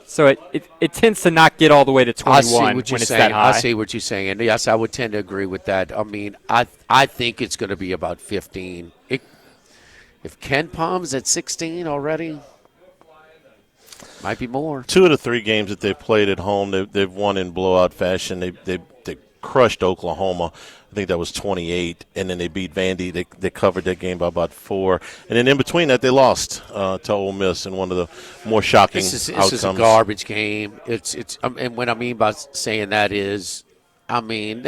So it tends to not get all the way to 21 when it's that high.
I see what you're saying. And yes, I would tend to agree with that. I mean, I think it's going to be about 15. If Ken Palm's at 16 already, might be more.
2 of the 3 games that they've played at home, they've won in blowout fashion. They crushed Oklahoma. I think that was 28, and then they beat Vandy. They covered that game by about 4, and then in between that they lost to Ole Miss in one of the more shocking outcomes.
This is a garbage game. It's and what I mean by saying that is, I mean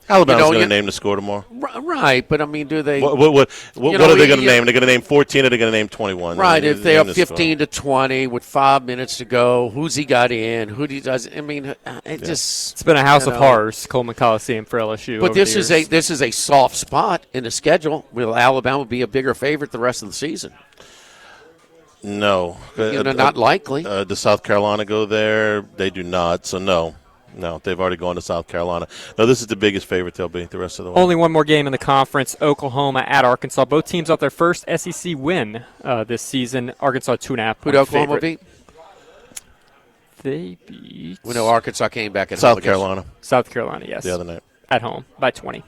Alabama's going to name the score tomorrow.
Right, but I mean, do they?
What are they going to name? They're going to name 14 or they're going to name 21?
Right, if they are 15 to 20 with 5 minutes to go, who's he got in? Who does? I mean, it's
been a house of horrors, Coleman Coliseum for LSU.
But this is a soft spot in the schedule. Will Alabama be a bigger favorite the rest of the season?
No,
not likely.
Does South Carolina go there? They do not. So no. No, they've already gone to South Carolina. No, this is the biggest favorite they'll be the rest of the way.
Only one more game in the conference, Oklahoma at Arkansas. Both teams off their first SEC win this season. Arkansas 2.5
Who'd Oklahoma beat?
they beat?
We know Arkansas came back at
South Carolina.
South Carolina, yes.
The other night.
At home by 20.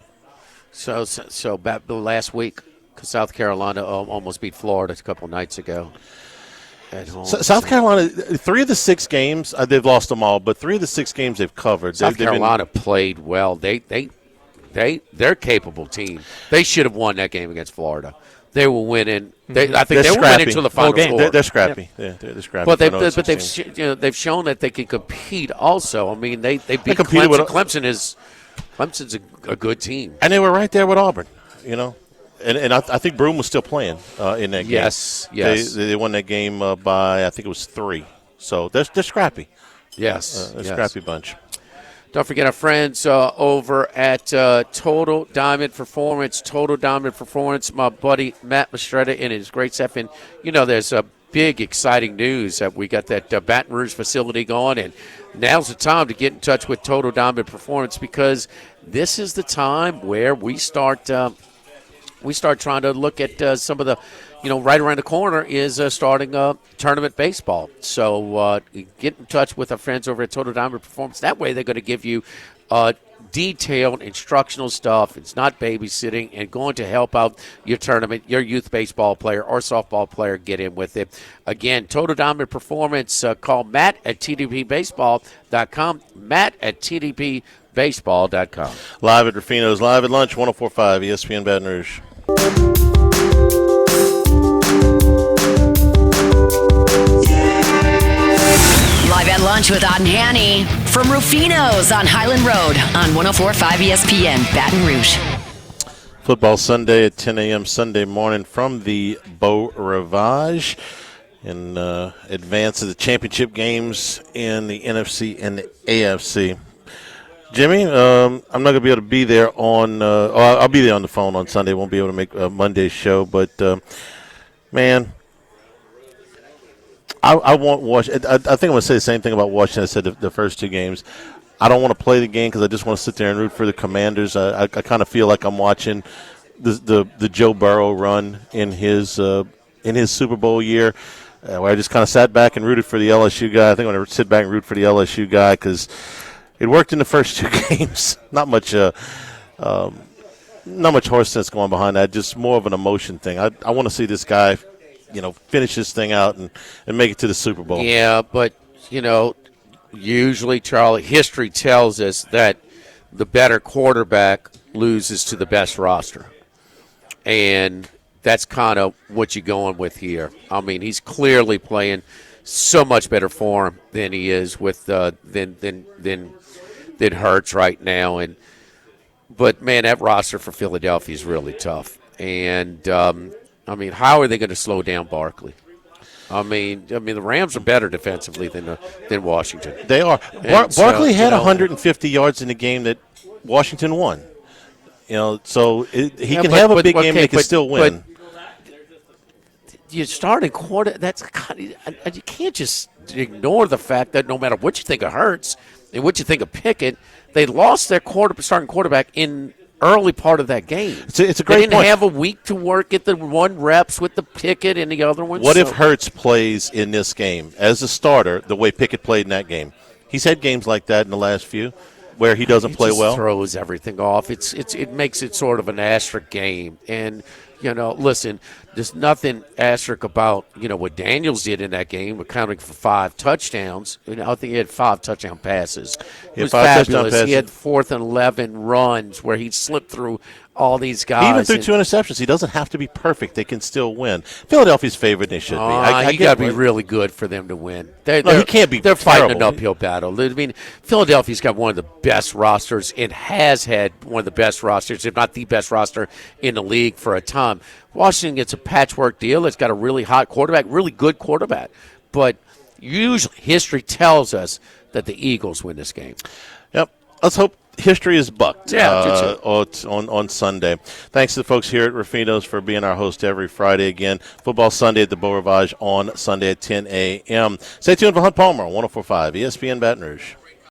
So back last week, South Carolina almost beat Florida a couple nights ago at home.
South Carolina, 3 of the 6 games, they've lost them all, but 3 of the 6 games they've covered.
South Carolina played well. They're a capable team. They should have won that game against Florida. They were winning. I think they were winning to the final score.
They're scrappy. Yeah, they're scrappy.
But they've shown that they can compete. Also, I mean, they beat Clemson. Clemson's a good team,
and they were right there with Auburn. And I think Broome was still playing in that game.
Yes.
They won that game by I think it was 3. So they're scrappy.
Yes,
a scrappy bunch.
Don't forget our friends over at Total Diamond Performance. Total Diamond Performance, my buddy Matt Mastretta and his great staff. And, there's a big, exciting news that we got that Baton Rouge facility going. And now's the time to get in touch with Total Diamond Performance because this is the time where we start trying to look at some of the, right around the corner is starting tournament baseball. So get in touch with our friends over at Total Diamond Performance. That way they're going to give you detailed instructional stuff. It's not babysitting and going to help out your tournament, your youth baseball player or softball player get in with it. Again, Total Diamond Performance. Call Matt at tdpbaseball.com. Matt at tdpbaseball.com.
Live at Rufino's, live at lunch, 104.5 ESPN Baton Rouge.
Live at lunch with Otten Hanny from Rufino's on Highland Road on 104.5 ESPN Baton Rouge.
Football Sunday at 10 a.m. Sunday morning from the Beau Rivage in advance of the championship games in the NFC and the AFC. Jimmy, I'm not going to be able to be there on I'll be there on the phone on Sunday. Won't be able to make Monday's show, but, man, I want Washington. I think I'm going to say the same thing about Washington I said the first 2 games. I don't want to play the game because I just want to sit there and root for the Commanders. I kind of feel like I'm watching the Joe Burrow run in his Super Bowl year, where I just kind of sat back and rooted for the LSU guy. I think I'm going to sit back and root for the LSU guy because it worked in the first 2 games. Not much horse sense going behind that. Just more of an emotion thing. I want to see this guy, finish this thing out and make it to the Super Bowl.
Yeah, but usually, Charlie, history tells us that the better quarterback loses to the best roster, and that's kind of what you're going with here. I mean, he's clearly playing so much better form than he is with than Hurts right now. But man, that roster for Philadelphia is really tough. And how are they going to slow down Barkley? I mean, the Rams are better defensively than Washington.
They are. Barkley had 150 yards in the game that Washington won. So he can have a big game and he can still win.
You starting quarter. That's you can't just ignore the fact that no matter what you think of Hurts and what you think of Pickett, they lost their starting quarterback in early part of that game.
It's a great point.
They didn't have a week to work at the 1 reps with the Pickett and the other ones.
What if Hurts plays in this game as a starter the way Pickett played in that game? He's had games like that in the last few where he doesn't play well.
Throws everything off. It makes it sort of an asterisk game. And listen, there's nothing asterisk about what Daniels did in that game, accounting for 5 touchdowns. I think he had 5 touchdown passes. It was fabulous. He had 4th and 11 runs where he slipped through all these guys.
He even threw 2 interceptions. He doesn't have to be perfect. They can still win. Philadelphia's favored. They should be.
You got to be really good for them to win.
He can't be.
They're
terrible.
fighting an uphill battle. I mean, Philadelphia's got one of the best rosters and has had one of the best rosters, if not the best roster in the league for a time. Washington gets a patchwork deal. It's got a really hot quarterback, really good quarterback. But usually history tells us that the Eagles win this game.
Yep. Let's hope history is bucked
on
Sunday. Thanks to the folks here at Rufino's for being our host every Friday. Again, Football Sunday at the Beau Rivage on Sunday at 10 a.m. Stay tuned for Hunt Palmer on 104.5 ESPN Baton Rouge.